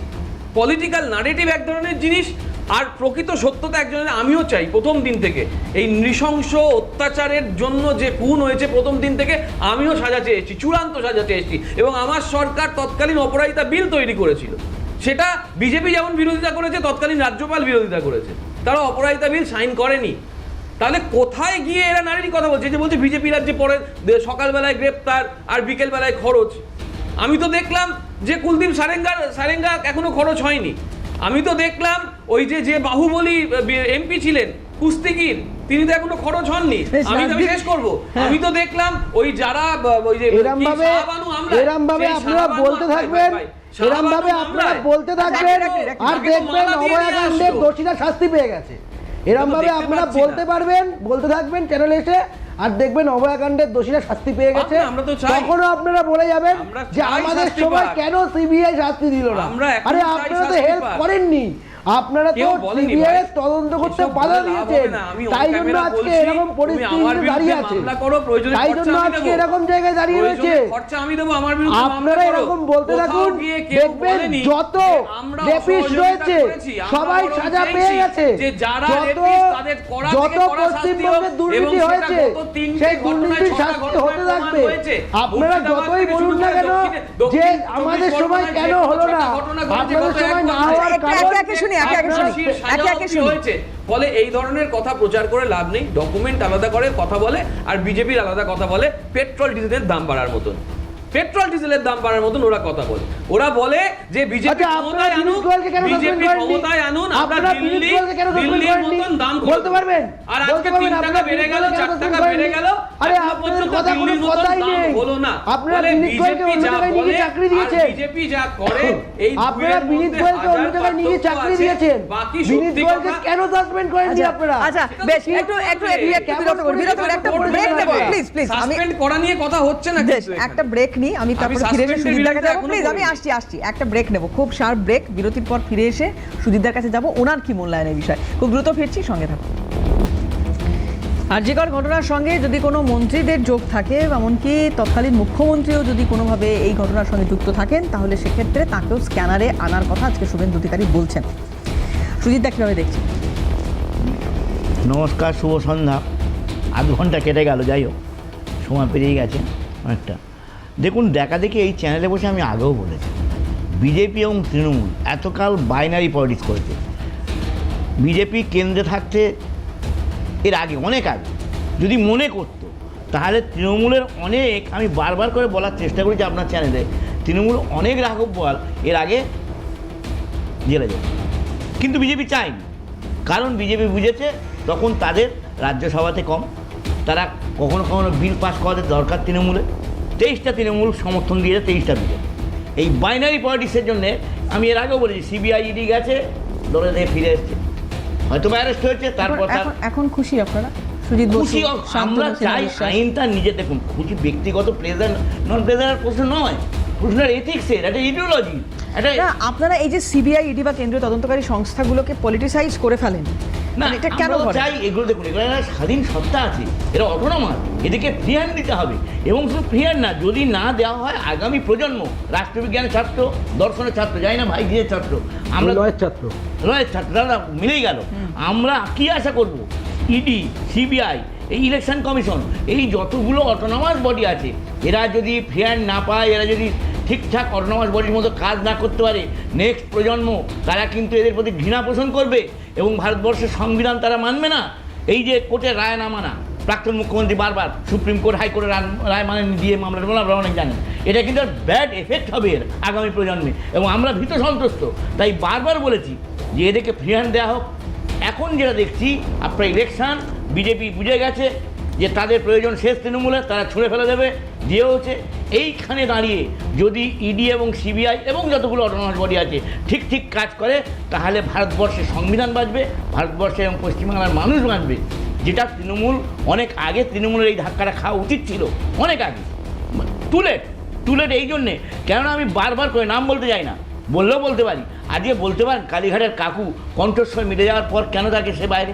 পলিটিক্যাল নারেটিভ এক ধরনের জিনিস, আর প্রকৃত সত্যতা এক ধরনের। আমিও চাই প্রথম দিন থেকে এই নৃশংস অত্যাচারের জন্য যে খুন হয়েছে প্রথম দিন থেকে আমিও সাজা চেয়েছি, চূড়ান্ত সাজা চেয়েছি, এবং আমার সরকার তৎকালীন অপরাধিতা বিল তৈরি করেছিল। সেটা বিজেপি যেমন বিরোধিতা করেছে, তৎকালীন রাজ্যপাল বিরোধিতা করেছে, তারা অপরাধিতা বিল সাইন করেনি। তাহলে কোথায় গিয়ে এরা নারীর কথা বলছে? যে বলছে বিজেপি রাজ্যে পরে সকালবেলায় গ্রেপ্তার আর বিকেলবেলায় খরচ। আমি তো দেখলাম যে কুলদীপ সারেঙ্গা এখনো খরচ হয়নি। আমি তো দেখলাম ওই যে বাহুবলী এমপি ছিলেন কুস্তিগির, তিনি তো এখনো খরচ হননি। আমি শেষ করব, আমি তো দেখলাম ওই যারা ওই যে এরম ভাবে আপনারা বলতে থাকবেন, এরম ভাবে আপনারা বলতে থাকবেন, আর দেখবেন অভয়াকাণ্ডের দোষীরা শাস্তি পেয়ে গেছে। এরম ভাবে আপনারা বলতে থাকবেন চ্যানেলে এসে, আর দেখবেন অভয়াকাণ্ডের দোষীরা শাস্তি পেয়ে গেছে। তখনও আপনারা বলে যাবেন যে আমাদের সময় কেন সিবিআই শাস্তি দিল না। আরে আপনারা তো হেল্প করেননি, আপনারা তো সিবিআই তদন্ত করতে বাধা দিয়েছেন, তাই জন্য আজকে এরকম পরিস্থিতিতে দাঁড়িয়ে আছে, তাই জন্য আজকে এরকম জায়গায় দাঁড়িয়ে রয়েছে। আপনারা এরকম বলতে থাকুন, দেখবেন যত রেপিস্ট রয়েছে সবাই সাজা পেয়ে গেছে, যত পশ্চিমবঙ্গে দুর্নীতি হয়েছে সেই দুর্নীতির শাস্তি হতে থাকবে। আপনারা যতই বলুন না কেন যে আমাদের সময় কেন হলো না, আপনাদের সময় না হওয়ার কারণ ফলে এই ধরনের কথা প্রচার করে লাভ নেই। ডকুমেন্ট আলাদা করে কথা বলে, আর বিজেপির আলাদা কথা বলে পেট্রোল ডিজেলের দাম বাড়ার মতন। পেট্রোল ডিজেলের দাম বাড়ার মতন ওরা কথা বলে। ওরা বলে যে বিজেপি ক্ষমতায় আনুন, আমরা দিল্লির মতন দাম বলতে পারবেন। আর আজকে 3 টাকা বেড়ে গেল, 4 টাকা বেড়ে গেল, আরে আপনাদের কথা কোনো কথাই নেই। হলো না। আপনারা বিনীত গোয়েলকে অন্য জায়গায় নিয়ে চাকরি দিয়েছেন, বিজেপি যা করে এই আপনারা বিনীত গোয়েলকে অন্য জায়গায় নিয়ে চাকরি দিয়েছেন, বিনীত গোয়েলকে কেন সাসপেন্ড করেননি আপনারা? আচ্ছা বেশ, একটু একটা ব্রেক নেব প্লিজ, সাসপেন্ড করা নিয়ে কথা হচ্ছে না, কিন্তু একটা ব্রেক নিই, আমি তারপর ফিরে এসে সুজিতদার কাছে যাবো। প্লিজ আমি আসছি, একটা ব্রেক নেব, খুব শার্প ব্রেক। বিরতির পর ফিরে এসে সুজিতদার কাছে যাব, ওনার কি মূল্যায়নের বিষয়। খুব দ্রুত ফিরছি, সঙ্গে থাকুন। আরজিকর ঘটনার সঙ্গে যদি কোনো মন্ত্রীদের যোগ থাকে, এমনকি তৎকালীন মুখ্যমন্ত্রীও যদি কোনোভাবে এই ঘটনার সঙ্গে যুক্ত থাকেন, তাহলে সেক্ষেত্রে তাকেও স্ক্যানারে আনার কথা আজকে শুভেন্দু অধিকারী বলছেন। সুজিতদা কীভাবে দেখছেন? নমস্কার, শুভ সন্ধ্যা। আধ ঘন্টা কেটে গেল, যাই হোক সময় পেরিয়ে গেছে অনেকটা। দেখুন, দেখি এই চ্যানেলে বসে আমি আগেও বলেছি, বিজেপি এবং তৃণমূল এতকাল বাইনারি পলিটিক্স করেছে। বিজেপি কেন্দ্রে থাকতে এর আগে, অনেক আগে যদি মনে করতো, তাহলে তৃণমূলের অনেক, আমি বারবার করে বলার চেষ্টা করেছি আপনার চ্যানেলে, তৃণমূল অনেক রাঘব বোয়াল এর আগে জেলে যায়, কিন্তু বিজেপি চায়নি। কারণ বিজেপি বুঝেছে তখন তাদের রাজ্যসভাতে কম, তারা কখনো কখনো বিল পাস করাতে দরকার তৃণমূলে। 23টা তৃণমূল সমর্থন দিয়েছে, 23টা বিজেপি। এই বাইনারি পলিটিক্সের জন্যে আমি এর আগেও বলেছি, সিবিআই ইডি গেছে, দলে থেকে ফিরে এসছে, হয়তো অ্যারেস্ট হয়েছে, তারপর এখন খুশি আপনারা? সুজিত বসু, আমরা চাই আইনটা নিজে দেখুন, খুশি ব্যক্তিগত প্লেজার নন প্লেজার প্রশ্ন নয়, প্রশ্নের এথিক্সের একটা ইডিওলজি। আপনারা এই যে সিবিআই, ইডি বা কেন্দ্রীয় তদন্তকারী সংস্থাগুলোকে পলিটিসাইজ করে ফেলেন না, এটা কেন চাই? এগুলো দেখুন, এগুলো একটা স্বাধীন সত্তা আছে, এরা অটোনমাস, এদেরকে ফ্রি হ্যান্ড দিতে হবে। এবং শুধু ফ্রি হ্যান্ড না, যদি না দেওয়া হয় আগামী প্রজন্ম, রাষ্ট্রবিজ্ঞানের ছাত্র, দর্শনের ছাত্র, যাই না ভাই গিয়ে ছাত্র, আমরা লয়ের ছাত্র, দাদা মিলেই গেল। আমরা কি আশা করব? ইডি, সিবিআই এই ইলেকশন কমিশন, এই যতগুলো অটোনমাস বডি আছে, এরা যদি ফেয়ার না পায়, এরা যদি ঠিকঠাক অটোনমাস বডির মতো কাজ না করতে পারে, নেক্সট প্রজন্ম তারা কিন্তু এদের প্রতি ঘৃণা পোষণ করবে এবং ভারতবর্ষের সংবিধান তারা মানবে না। এই যে কোর্টের রায় না মানা, প্রাক্তন মুখ্যমন্ত্রী বারবার সুপ্রিম কোর্ট হাইকোর্টের রায় মানে দিয়ে মামলাটা বলা, আপনারা অনেক জানেন, এটা কিন্তু ব্যাড এফেক্ট হবে এর আগামী প্রজন্মে, এবং আমরা ভীত সন্তুষ্ট। তাই বারবার বলেছি যে এদেরকে ফ্রি হ্যান্ড দেওয়া হোক। এখন যেটা দেখছি আপনার ইলেকশন, বিজেপি বুঝে গেছে যে তাদের প্রয়োজন শেষ তৃণমূলে, তারা ছুঁড়ে ফেলে দেবে, দিয়ে হচ্ছে। এইখানে দাঁড়িয়ে যদি ইডি এবং সিবিআই এবং যতগুলো অটোনমাস বডি আছে ঠিক ঠিক কাজ করে, তাহলে ভারতবর্ষের সংবিধান বাঁচবে, ভারতবর্ষে এবং পশ্চিমবাংলার মানুষ বাঁচবে। যেটা তৃণমূল অনেক আগে, তৃণমূলের এই ধাক্কাটা খাওয়া উচিত ছিল অনেক আগে। টুলেট এই জন্যে, কেননা আমি বারবার করে নাম বলতে যাই না, বললেও বলতে পারি। আজকে বলতে পারেন কালীঘাটের কাকু কণ্ঠস্বর মিটে যাওয়ার পর কেন তাকে সে বাইরে,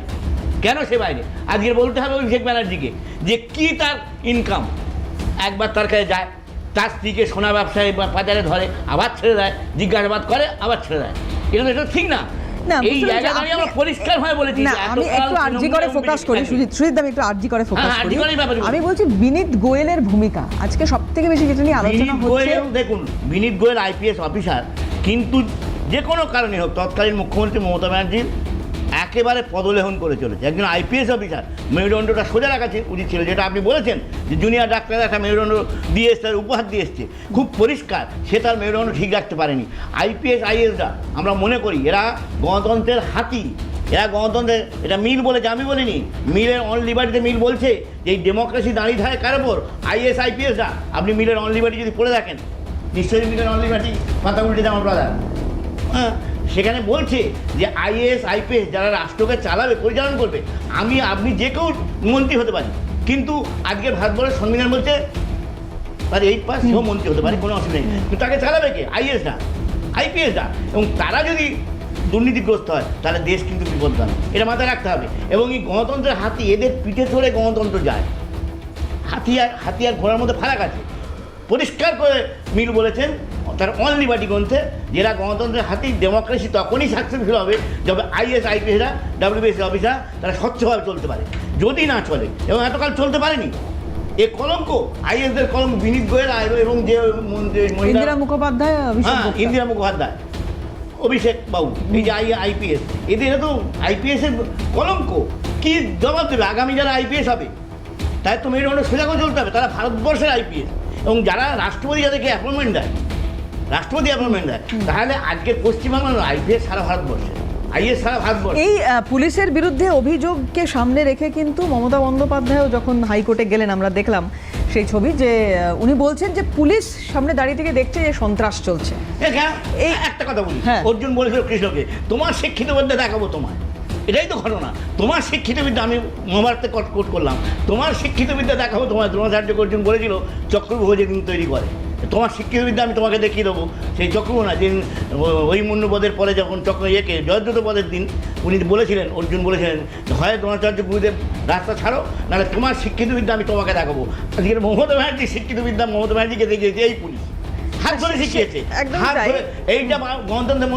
কেন সে বাইরে? আজকে বলতে হবে অভিষেক ব্যানার্জিকে যে কী তার ইনকাম। একবার তার কাছে যায়, তার স্ত্রীকে সোনা ব্যবসায়ী পাচারে ধরে, আবার ছেড়ে দেয়, জিজ্ঞাসাবাদ করে, আবার ছেড়ে দেয়। এটা ঠিক না। এই জায়গা দাঁড়িয়ে আমরা পরিষ্কার হয়ে বলেছি। না, আমি একটু আরজি করে ফোকাস করি, সুজিত আমি একটু আরজি করে ফোকাস করি। আমি বলছি বিনীত গোয়েলের ভূমিকা আজকে সবথেকে বেশি যেটা নিয়ে আলোচনা হচ্ছে। দেখুন, বিনীত গোয়েল আইপিএস অফিসার, কিন্তু যে কোনো কারণে হোক তৎকালীন মুখ্যমন্ত্রী মমতা ব্যানার্জির একেবারে পদলেহন করে চলেছে। একজন আইপিএস অফিসার মেরুদণ্ডটা সোজা রাখা উচিত ছিল, যেটা আপনি বলেছেন যে জুনিয়র ডাক্তার একটা মেরুদণ্ড দিয়ে এসছে, উপহার দিয়ে এসছে, খুব পরিষ্কার সে তার মেরুদণ্ড ঠিক রাখতে পারেনি। আইপিএস আইএসরা আমরা মনে করি এরা গণতন্ত্রের হাতি, এরা গণতন্ত্রের, এটা মিল বলেছে, আমি বলিনি, মিলের অন লিবার্টিতে মিল বলছে যে এই ডেমোক্রেসি দাঁড়িয়ে থাকে কার ওপর? আইএস আইপিএসরা। আপনি মিলের অন লিবার্টি যদি পড়ে দেখেন, নিশ্চয়ই মিলের অন লিবার্টি মাথা উল্টে যাওয়ার ব্রাদার, হ্যাঁ, সেখানে বলছে যে আইএএস আইপিএস যারা রাষ্ট্রকে চালাবে, পরিচালনা করবে, আমি আপনি যে কেউ মন্ত্রী হতে পারি, কিন্তু আজকের ভারতবর্ষের সংবিধান বলছে তার 8 পাস সেও মন্ত্রী হতে পারে, কোনো অসুবিধা নেই, কিন্তু তাকে চালাবে কে? আইএএসরা, আইপিএসরা। এবং তারা যদি দুর্নীতিগ্রস্ত হয় তাহলে দেশ কিন্তু বিপদগামী, এটা মাথায় রাখতে হবে। এবং এই গণতন্ত্রের হাতি, এদের পিঠে ধরে গণতন্ত্র যায়। হাতিয়ার ঘোড়ার মধ্যে ফারাক আছে, পরিষ্কার করে মিল বলেছেন তার অন লিবার্টি গ্রন্থে, যারা গণতন্ত্রের হাতি, ডেমোক্রেসি তখনই সাকসেসফুল হবে যবে আইএস আইপিএসরা, ডাব্লিউবিএসসি অফিসার তারা স্বচ্ছভাবে চলতে পারে। যদি না চলে, এবং এতকাল চলতে পারেনি, এ কলঙ্ক, আইএসদের কলঙ্ক বিনীত গোয়েল এবং যে ইন্দিরা মুখোপাধ্যায়, ইন্দিরা মুখোপাধ্যায়, অভিষেক বাবু, এই যে আইপিএস, এদের তো আইপিএসের কলঙ্ক। কি জবাব দেবে আগামী যারা আইপিএস হবে? তাই তো মেরুদণ্ড সোজা করে চলতে হবে, তারা ভারতবর্ষের আইপিএস। এবং যারা রাষ্ট্রপতি যাদেরকে অ্যাপয়েন্টমেন্ট দেয়, তাহলে আজকের পশ্চিমবাংলার আইপিএস সারা ভারতবর্ষে, আইএস সারা ভারতবর্ষ। এই পুলিশের বিরুদ্ধে অভিযোগকে সামনে রেখে কিন্তু মমতা বন্দ্যোপাধ্যায়ও যখন হাইকোর্টে গেলেন, আমরা দেখলাম সেই ছবি, যে উনি বলছেন যে পুলিশ সামনে দাঁড়িয়ে থেকে দেখছে যে সন্ত্রাস চলছে। এই একটা কথা বলি, অর্জুন বলেছিল কৃষ্ণকে, তোমার শিক্ষিত বিদ্যা দেখাবো তোমায়। এটাই তো ঘটনা। তোমার শিক্ষিত বিদ্যা, আমি মহাভারতে কোট করলাম, তোমার শিক্ষিত বিদ্যা দেখাবো তোমায়। দ্রোণাচার্য অর্জুন বলেছিল চক্রব্যূহ যেদিন তৈরি করে, তোমার শিক্ষিত বিদ্যা আমি তোমাকে দেখিয়ে দেবো। সেই চক্রব্যূহ না, যেদিন ওই মন্যপদের পরে যখন জয়দ্রথ পদের দিন উনি বলেছিলেন, অর্জুন বলেছিলেন, হয় দ্রোণাচার্য গুরুদেব রাস্তা ছাড়ো, নাহলে তোমার শিক্ষিত বিদ্যা আমি তোমাকে দেখাবো। আজকের মমতা ব্যানার্জির শিক্ষিত বিদ্যা মমতা ব্যানার্জিকে দেখিয়েছে এই পুলিশ, হাত ধরে শিখিয়েছে, হাত ধরে। এইটা গণতন্ত্রে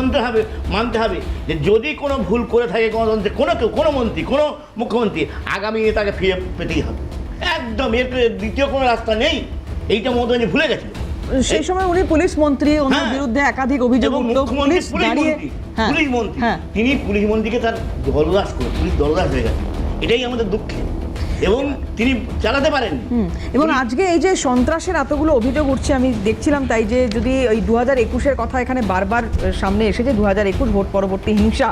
মানতে হবে যে যদি কোনো ভুল করে থাকে গণতন্ত্রে কোনো মন্ত্রী, কোনো মুখ্যমন্ত্রী, আগামী তাকে ফিরে পেতেই হবে একদম। এর দ্বিতীয় কোনো রাস্তা নেই। এইটা মমতা ব্যানার্জি ভুলে গেছিল। সেই সময় উনি পুলিশ মন্ত্রী, ওনার বিরুদ্ধে একাধিক অভিযোগ উঠতো, পুলিশ মন্ত্রী, তিনি পুলিশ মন্ত্রীকে তার দলদাস করে, পুলিশ দলদাস হয়ে গেছে। এটাই আমাদের দুঃখে, এবং তিনি চালাতে পারেন। এবং আজকে এই যে সন্ত্রাসের এতগুলো অভিযোগ উঠছে, আমি দেখছিলাম, তাই যে যদি ওই 2021-এর কথা এখানে বারবার সামনে এসেছে, 2021 ভোট পরবর্তী হিংসা,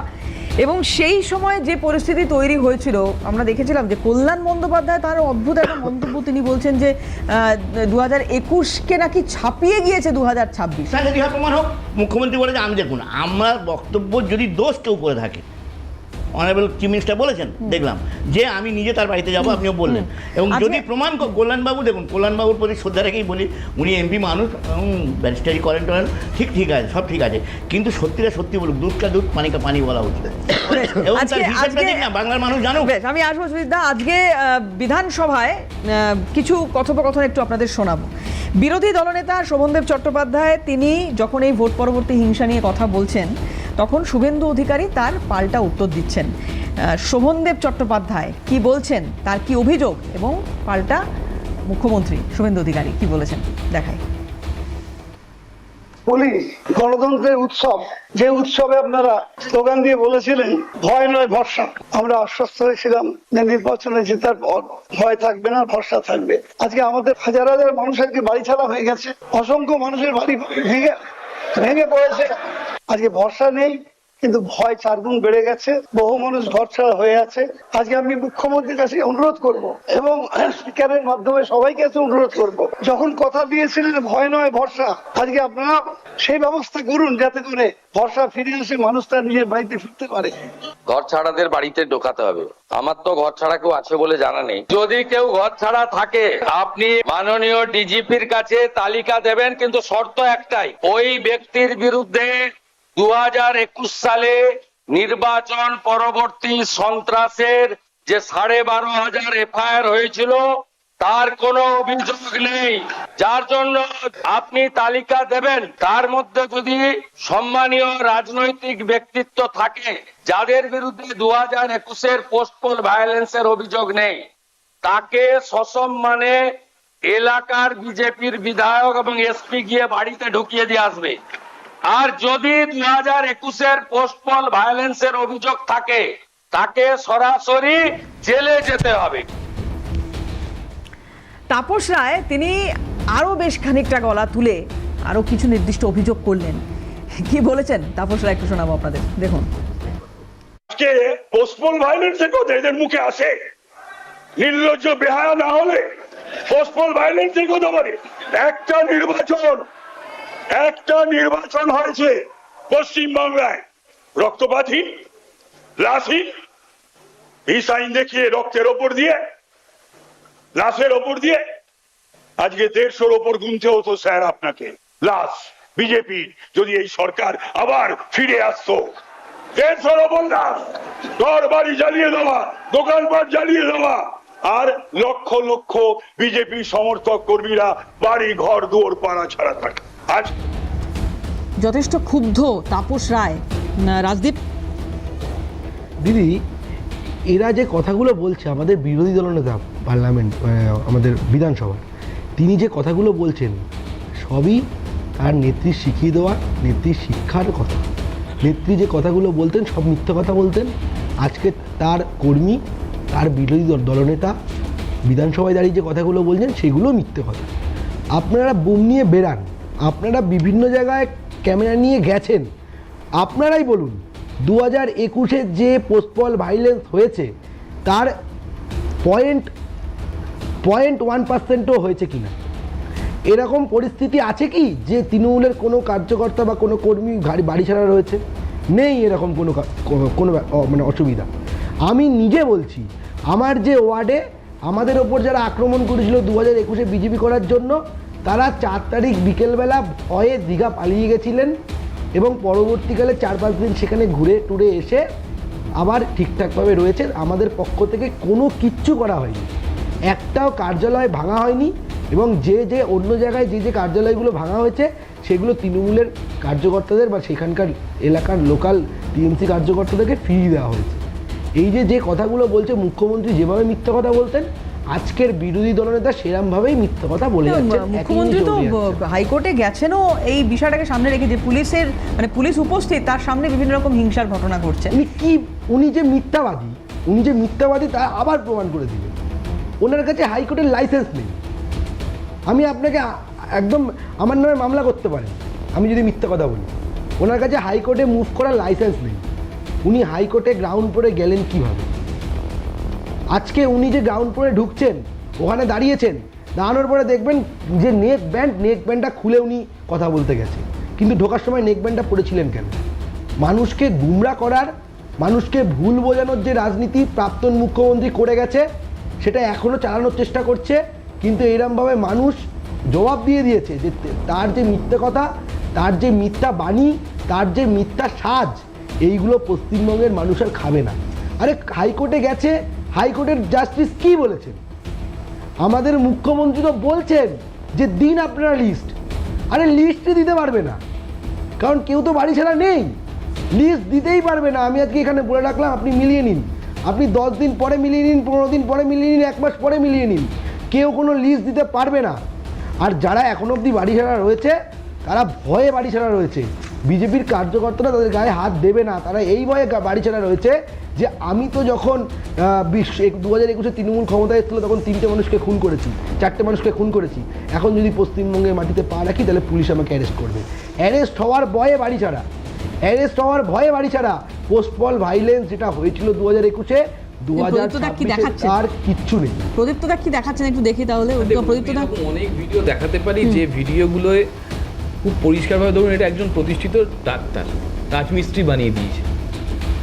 এবং সেই সময় যে পরিস্থিতি তৈরি হয়েছিল, আমরা দেখেছিলাম যে কল্যাণ বন্দ্যোপাধ্যায় তার অদ্ভুত একটা মন্তব্য, তিনি বলছেন যে 2021-কে নাকি ছাপিয়ে গিয়েছে 2026। তাহলে প্রমাণ হোক। মুখ্যমন্ত্রী বলেছে, আমি দেখুন, আমার বক্তব্য যদি দোষ কেউ করে থাকে, অনারেবল চিফ মিনিস্টার বলেছেন, দেখলাম যে আমি নিজে তার বাড়িতে যাবো, আপনিও বললেন, এবং যদি প্রমাণ কল্যাণবাবু, দেখুন কল্যাণবাবুর প্রতি শ্রদ্ধা রেখেই বলি, উনি এমপি মানুষ এবং ব্যারিস্টারি করেন, ঠিক আছে, সব ঠিক আছে, কিন্তু সত্যিটা সত্যি বলুক, দুধটা দুধ, পানিটা পানি বলা উচিত। এবং বাংলার মানুষ জানুক। আমি আসবো সুজিতদা, আজকে বিধানসভায় কিছু কথোপকথন একটু আপনাদের শোনাবো। বিরোধী দলনেতা শোভনদেব চট্টোপাধ্যায়, তিনি যখন এই ভোট পরবর্তী হিংসা নিয়ে কথা বলছেন, তখন শুভেন্দু অধিকারী তার পাল্টা উত্তর দিচ্ছেন। শোভনদেব চট্টোপাধ্যায় কি বলছেন, তার কি অভিযোগ, এবং পাল্টা মুখ্যমন্ত্রী শুভেন্দু অধিকারী কি বলেছেন দেখাই। পুলিশ গণতন্ত্রের উৎসব, যে উৎসবে আপনারা স্লোগান দিয়ে বলেছিলেন ভয় নয় ভরসা, আমরা আশ্বস্ত হয়েছিলাম যে নির্বাচনে জেতার পর ভয় থাকবে না, ভরসা থাকবে। আজকে আমাদের হাজার হাজার মানুষের বাড়ি ছাড়া হয়ে গেছে, অসংখ্য মানুষের বাড়ি ভেঙে পড়েছে। আজকে ভরসা নেই, কিন্তু ভয় 4 গুণ বেড়ে গেছে, বহু মানুষ ঘর ছাড়া হয়ে আছে। আজকে আমি মুখ্যমন্ত্রীর কাছে অনুরোধ করব এবং স্পিকারের মাধ্যমে সবাইকে কাছে অনুরোধ করব, যখন কথা দিয়েছিলেন ভয় নয় ভরসা, আজকে আপনারা সেই ব্যবস্থা করুন যাতে করে ভরসা ফিরে আসে, মানুষ তার নিজের বাড়িতে ফিরতে পারে। ঘর ছাড়াদের বাড়িতে ঢোকাতে হবে। আমার তো ঘর ছাড়া কেউ আছে বলে জানা নেই। যদি কেউ ঘর ছাড়া থাকে, আপনি মাননীয় ডিজিপির কাছে তালিকা দেবেন, কিন্তু শর্ত একটাই, ওই ব্যক্তির বিরুদ্ধে 2021 সালে নির্বাচন পরবর্তী সন্ত্রাসের যে 12,500 এফআইআর হয়েছিল তার কোনো অভিযোগ নেই। যার জন্য আপনি তালিকা দেবেন, তার মধ্যে যদি সম্মানীয় রাজনৈতিক ব্যক্তিত্ব থাকে যাদের বিরুদ্ধে 2021-এর পোস্টপোল ভায়োলেন্সের অভিযোগ নেই, তাকে সসম্মানে এলাকার বিজেপির বিধায়ক এবং এসপি গিয়ে বাড়িতে ঢুকিয়ে দিয়ে আসবে। আর যদি 2021-এর পোস্টপল ভায়োলেন্সের অভিযোগ থাকে, তাকে সরাসরি জেলে যেতে হবে। তাপস রায় তিনি আরো বেশ খানিকটা গলা তুলে আরো কিছু নির্দিষ্ট অভিযোগ করলেন। কি বলেছেন তাপস রায় একটু শোনাবো আপনাদের, দেখুন। আজকে পোস্টপোল ভায়োলেন্সের কথা এদের মুখে আসে, নির্লজ্জ বেহায়া না হলে পোস্টপোল ভায়োলেন্সের কথা বলে। একটা নির্বাচন হয়েছে পশ্চিমবাংলায়, রক্তপাতহীন, লাশহীন, হিসাইন দেখিয়ে রক্তের ওপর দিয়ে, লাশের ওপর দিয়ে আজকে 150-র ওপর গুনতে হতো স্যার আপনাকে লাশ। বিজেপি যদি এই সরকার আবার ফিরে আসতো, 150-র ওপর লাশ, ঘর বাড়ি জ্বালিয়ে দেওয়া, দোকানপাট জ্বালিয়ে দেওয়া, আর লক্ষ লক্ষ বিজেপি সমর্থক কর্মীরা বাড়ি ঘর দুয়ার পাড়া ছাড়া থাকে। আজ যথেষ্ট ক্ষুব্ধ তাপস রায়। রাজদীপ, দিদি, এরা যে কথাগুলো বলছে, আমাদের বিরোধী দলনেতা পার্লামেন্ট, আমাদের বিধানসভা, তিনি যে কথাগুলো বলছেন সবই তার নেত্রীর শিখিয়ে দেওয়া, নেত্রীর শিক্ষার কথা। নেত্রী যে কথাগুলো বলতেন সব মিথ্যা কথা বলতেন। আজকে তার কর্মী, তার বিরোধী দলনেতা বিধানসভায় দাঁড়িয়ে যে কথাগুলো বলছেন সেগুলো মিথ্যে কথা। আপনারা বুম নিয়ে বেরান, আপনারা বিভিন্ন জায়গায় ক্যামেরা নিয়ে গেছেন, আপনারাই বলুন 2021-এ যে পোস্টপল ভায়োলেন্স হয়েছে তার 0.1%ও হয়েছে কিনা। এরকম পরিস্থিতি আছে কি যে তৃণমূলের কোনো কার্যকর্তা বা কোনো কর্মী বাড়ি ছাড়া রয়েছে? নেই এরকম কোনো মানে অসুবিধা। আমি নিজে বলছি, আমার যে ওয়ার্ডে আমাদের ওপর যারা আক্রমণ করেছিল 2021-এ বিজেপি করার জন্য, তারা 4 তারিখ বিকেলবেলা ভয়ে দীঘা পালিয়ে গেছিলেন এবং পরবর্তীকালে 4-5 দিন সেখানে ঘুরে টুরে এসে আবার ঠিকঠাকভাবে রয়েছে। আমাদের পক্ষ থেকে কোনো কিচ্ছু করা হয়নি, একটাও কার্যালয় ভাঙা হয়নি, এবং যে অন্য জায়গায় যে কার্যালয়গুলো ভাঙা হয়েছে সেগুলো তৃণমূলের কার্যকর্তাদের বা সেখানকার এলাকার লোকাল টিএমসি কার্যকর্তাদেরকে ফিরিয়ে দেওয়া হয়েছে। এই যে কথাগুলো বলছে মুখ্যমন্ত্রী, যেভাবে মিথ্যা কথা বলতেন, আজকের বিরোধী দলনেতা সেরকমভাবে মিথ্যা কথা বলে যাচ্ছেন। মুখ্যমন্ত্রী তো হাইকোর্টে গেছেনও এই বিষয়টাকে সামনে রেখে, যে পুলিশের মানে পুলিশ উপস্থিত, তার সামনে বিভিন্ন রকম হিংসার ঘটনা ঘটছে। উনি যে মিথ্যাবাদী তা আবার প্রমাণ করে দিলেন। ওনার কাছে হাইকোর্টের লাইসেন্স নেই। আমি আপনাকে একদম আমার নামে মামলা করতে পারেন আমি যদি মিথ্যা কথা বলি। ওনার কাছে হাইকোর্টে মুভ করার লাইসেন্স নেই। উনি হাইকোর্টে গ্রাউন্ড ফ্লোরে গেলেন কিভাবে? আজকে উনি যে গ্রাউন্ড ফ্লোরে ঢুকছেন, ওখানে দাঁড়িয়েছেন, দাঁড়ানোর পরে দেখবেন যে নেক ব্যান্ডটা খুলে উনি কথা বলতে গেছে, কিন্তু ঢোকার সময় নেক ব্যান্ডটা পড়েছিলেন কেন? মানুষকে গুমরা করার, মানুষকে ভুল বোঝানোর যে রাজনীতি প্রাক্তন মুখ্যমন্ত্রী করে গেছে, সেটা এখনও চালানোর চেষ্টা করছে। কিন্তু এরমভাবে মানুষ জবাব দিয়ে দিয়েছে যে তার যে মিথ্যে কথা, তার যে মিথ্যা বাণী, তার যে মিথ্যা সাজ, এইগুলো পশ্চিমবঙ্গের মানুষ আর খাবে না। আরে হাইকোর্টে গেছে, হাইকোর্টের জাস্টিস কি বলেছেন? আমাদের মুখ্যমন্ত্রী তো বলছেন যে দিন আপনারা লিস্ট। আরে লিস্টই দিতে পারবে না, কারণ কেউ তো বাড়ি ছাড়া নেই, লিস্ট দিতেই পারবে না। আমি আজকে এখানে বলে রাখলাম, আপনি মিলিয়ে নিন। আপনি 10 দিন পরে মিলিয়ে নিন, 15 দিন পরে মিলিয়ে নিন, 1 মাস পরে মিলিয়ে নিন, কেউ কোনো লিস্ট দিতে পারবে না। আর যারা এখনো অবধি বাড়ি ছাড়া রয়েছে তারা ভয়ে বাড়ি ছাড়া রয়েছে। বিজেপির কার্যকর্তারা তাদের গায়ে হাত দেবে না, তারা এই ভয়ে বাড়ি ছাড়া রয়েছে যে আমি তো যখন 2021-এ তৃণমূল ক্ষমতায় এসেছিল তখন 3টে মানুষকে খুন করেছি, 4টে মানুষকে খুন করেছি, এখন যদি পশ্চিমবঙ্গের মাটিতে পা রাখি তাহলে পুলিশ আমাকে অ্যারেস্ট করবে। অ্যারেস্ট হওয়ার ভয়ে বাড়ি ছাড়া, অ্যারেস্ট হওয়ার ভয়ে বাড়ি ছাড়া। পোস্টপল ভাইলেন্স যেটা হয়েছিল 2021-এ, প্রদীপ্তদা কি 2026-এ দেখাচ্ছেন? আর কিচ্ছু নেই। প্রদীপ্তদা কি দেখাচ্ছেন একটু দেখি তাহলে। প্রদীপ্তদা এরকম অনেক ভিডিও দেখাতে পারি যে ভিডিওগুলোয় খুব পরিষ্কারভাবে ধরুন এটা একজন প্রতিষ্ঠিত ডাক্তার রাজমিস্ত্রি বানিয়ে দিয়েছে,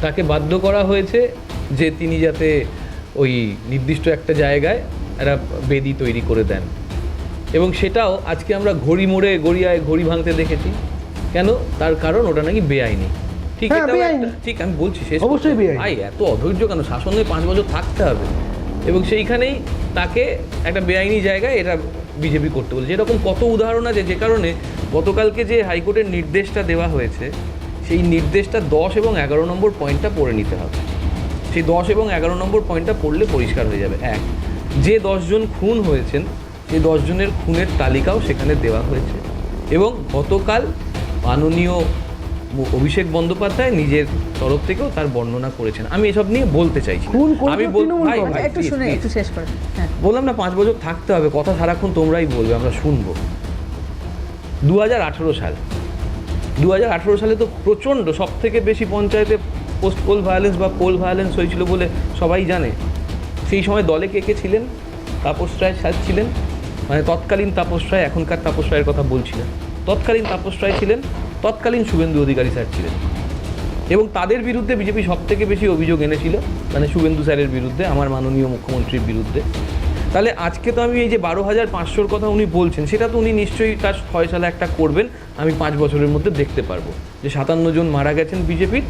তাকে বাধ্য করা হয়েছে যে তিনি যাতে ওই নির্দিষ্ট একটা জায়গায় একটা বেদি তৈরি করে দেন, এবং সেটাও আজকে আমরা ঘড়ি মোড়ে গড়িয়ায় ঘড়ি ভাঙতে দেখেছি। কেন? তার কারণ ওটা নাকি বেআইনি। ঠিক, হ্যাঁ, এটাও বেআইনি। একটা- ঠিক, আমি বলছি শেষ অবশ্যই করতে। বেআইনি। ভাই এত অধৈর্য কেন? শাসনে 5 বছর থাকতে হবে, এবং সেইখানেই তাকে একটা বেআইনি জায়গায় এটা বিজেপি করতে বলেছে। এরকম কত উদাহরণ আছে, যে কারণে গতকালকে যে হাইকোর্টের নির্দেশটা দেওয়া হয়েছে সেই নির্দেশটা 10 এবং 11 নম্বর পয়েন্টটা পড়ে নিতে হবে। সেই 10 এবং 11 নম্বর পয়েন্টটা পড়লে পরিষ্কার হয়ে যাবে। এক, যে 10 জন খুন হয়েছেন সেই 10 জনের খুনের তালিকাও সেখানে দেওয়া হয়েছে, এবং গতকাল মাননীয় অভিষেক বন্দ্যোপাধ্যায় নিজের তরফ থেকেও তার বর্ণনা করেছেন। আমি এসব নিয়ে বলতে চাইছি না। খুন করেছে আমি তৃণমূল ভাই, কংগ্রেস। ভাই, একটু please, শুনে please। একটু শেষ করে। হ্যাঁ, বললাম না 5 বছর থাকতে হবে, কথা সারাক্ষণ তোমরাই বলবে, আমরা শুনবো। 2018 সাল, 2018 সালে তো প্রচণ্ড সব থেকে বেশি পঞ্চায়েতে পোস্ট পোল ভায়োলেন্স বা পোল ভায়োলেন্স হয়েছিল বলে সবাই জানে। সেই সময় দলে কে কে ছিলেন? তাপস রায় স্যার ছিলেন, মানে তৎকালীন তাপস রায়, এখনকার তাপস রায়ের কথা বলছি না। তৎকালীন তাপস রায় ছিলেন, তৎকালীন শুভেন্দু অধিকারী স্যার ছিলেন, এবং তাদের বিরুদ্ধে বিজেপি সব থেকে বেশি অভিযোগ এনেছিল, মানে শুভেন্দু স্যারের বিরুদ্ধে, আমার মাননীয় মুখ্যমন্ত্রীর বিরুদ্ধে। তাহলে আজকে তো আমি এই যে 12,500-র কথা উনি বলছেন, সেটা তো উনি নিশ্চয়ই তার ফয়সালা একটা করবেন। আমি 5 বছরের মধ্যে দেখতে পারবো যে 57 জন মারা গেছেন বিজেপির,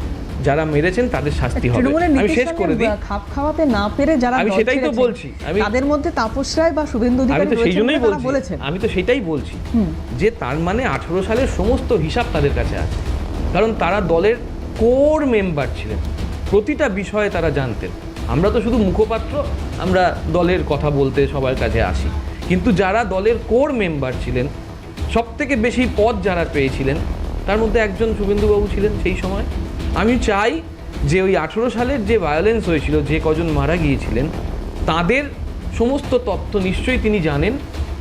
যারা মেরেছেন তাদের শাস্তি হবে। তৃণমূলের আমি নীতির শেষ করে দিই। সঙ্গে খাপ খাওয়াতে না পেরে যারা আমি দল সেটাই তো ছেড়েছেন, বলছি। তাদের মধ্যে তাপস রায় বা শুভেন্দু আমি অধিকারী তো সেই রয়েছেন জন্যই বলে তারা বলেছেন। আমি তো সেটাই বলছি যে তার মানে 18 সালের সমস্ত হিসাব তাদের কাছে আছে, কারণ তারা দলের কোর মেম্বার ছিলেন, প্রতিটা বিষয়ে তারা জানতেন। আমরা তো শুধু মুখপাত্র, আমরা দলের কথা বলতে সবার কাছে আসি, কিন্তু যারা দলের কোর মেম্বার ছিলেন, সব থেকে বেশি পদ যারা পেয়েছিলেন, তার মধ্যে একজন শুভেন্দুবাবু ছিলেন সেই সময়। আমি চাই যে ওই 18 সালের যে ভায়োলেন্স হয়েছিল, যে কজন মারা গিয়েছিলেন, তাদের সমস্ত তথ্য নিশ্চয়ই তিনি জানেন,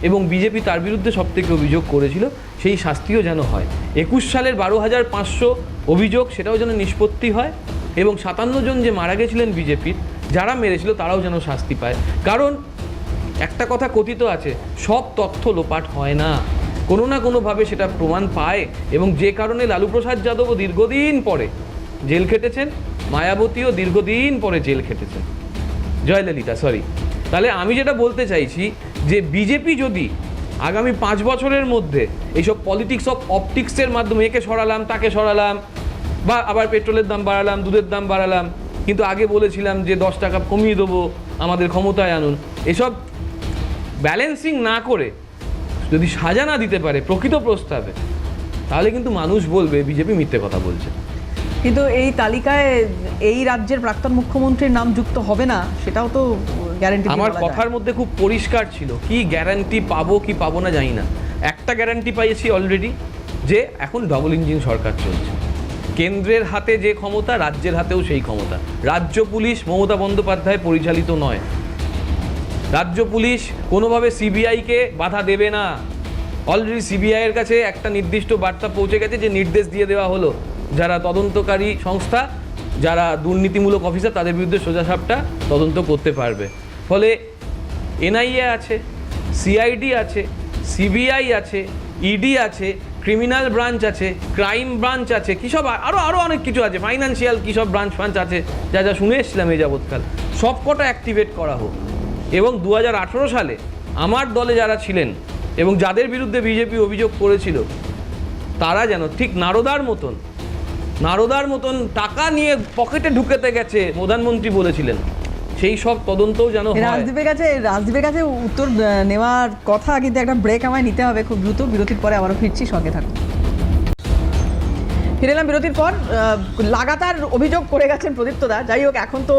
এবং বিজেপি তার বিরুদ্ধে সব থেকে অভিযোগ করেছিল, সেই শাস্তিও যেন হয়। 21 সালের 12,500 অভিযোগ, সেটাও যেন নিষ্পত্তি হয়, এবং 57 জন যে মারা গেছিলেন বিজেপির, যারা মেরেছিল তারাও যেন শাস্তি পায়। কারণ একটা কথা কথিত আছে, সব তথ্য লোপাট হয় না, কোনো না কোনোভাবে সেটা প্রমাণ পায়, এবং যে কারণে লালু প্রসাদ যাদবও দীর্ঘদিন পরে জেল খেটেছেন, মায়াবতীও দীর্ঘদিন পরে জেল খেটেছেন, জয়ললিতা সরি। তাহলে আমি যেটা বলতে চাইছি যে বিজেপি যদি আগামী 5 বছরের মধ্যে এইসব পলিটিক্স অফ অপটিক্সের মাধ্যমে একে সরালাম তাকে সরালাম, বা আবার পেট্রোলের দাম বাড়ালাম, দুধের দাম বাড়ালাম, কিন্তু আগে বলেছিলাম যে 10 টাকা কমিয়ে দেবো, আমাদের ক্ষমতায় আনুন, এসব ব্যালেন্সিং না করে যদি সাজা না দিতে পারে প্রকৃত প্রস্তাবে, তাহলে কিন্তু মানুষ বলবে বিজেপি মিথ্যে কথা বলছে। কিন্তু এই তালিকায় এই রাজ্যের প্রাক্তন মুখ্যমন্ত্রীর নাম যুক্ত হবে না, সেটাও তো গ্যারান্টি আমার কথার মধ্যে খুব পরিষ্কার ছিল, কি গ্যারান্টি পাবো কি পাবো না জানি না। একটা গ্যারান্টি পাইছি অলরেডি, যে এখন ডবল ইঞ্জিন সরকার চলছে, কেন্দ্রের হাতে যে ক্ষমতা রাজ্যের হাতেও সেই ক্ষমতা। রাজ্য পুলিশ মমতা বন্দ্যোপাধ্যায় পরিচালিত নয়, রাজ্য পুলিশ কোনোভাবে সিবিআইকে বাধা দেবে না। অলরেডি সিবিআইয়ের কাছে একটা নির্দিষ্ট বার্তা পৌঁছে গেছে, যে নির্দেশ দিয়ে দেওয়া হলো যারা তদন্তকারী সংস্থা, যারা দুর্নীতিমূলক অফিসার, তাদের বিরুদ্ধে সোজাসাপটা তদন্ত করতে পারবে। ফলে এনআইএ আছে, সিআইডি আছে, সিবিআই আছে, ইডি আছে, ক্রিমিনাল ব্রাঞ্চ আছে, ক্রাইম ব্রাঞ্চ আছে, কী সব আরও অনেক কিছু আছে, ফাইন্যান্সিয়াল কী সব ব্রাঞ্চ ফ্রাঞ্চ আছে, যা যা শুনে এসেছিলাম এই যাবৎকাল, সব কটা অ্যাক্টিভেট করা হোক। এবং 2018 সালে আমার দলে যারা ছিলেন এবং যাদের বিরুদ্ধে বিজেপি অভিযোগ করেছিল, তারা যেন ঠিক নারদার মতন টাকা নিয়ে পকেটে ঢুকেতে গেছে প্রধানমন্ত্রী বলেছিলেন, সেই সব তদন্তও যেন হয়। রাজদীপের কাছে উত্তর নেওয়ার কথা, কিন্তু একটা ব্রেক আমায় নিতে হবে খুব দ্রুত। বিরতির পরে আবারও ফিরছি, সঙ্গে থাকুন। ফিরে এলাম বিরতির পর। লাগাতার অভিযোগ করে গেছেন প্রদীপ্তদা। যাই হোক, এখন তো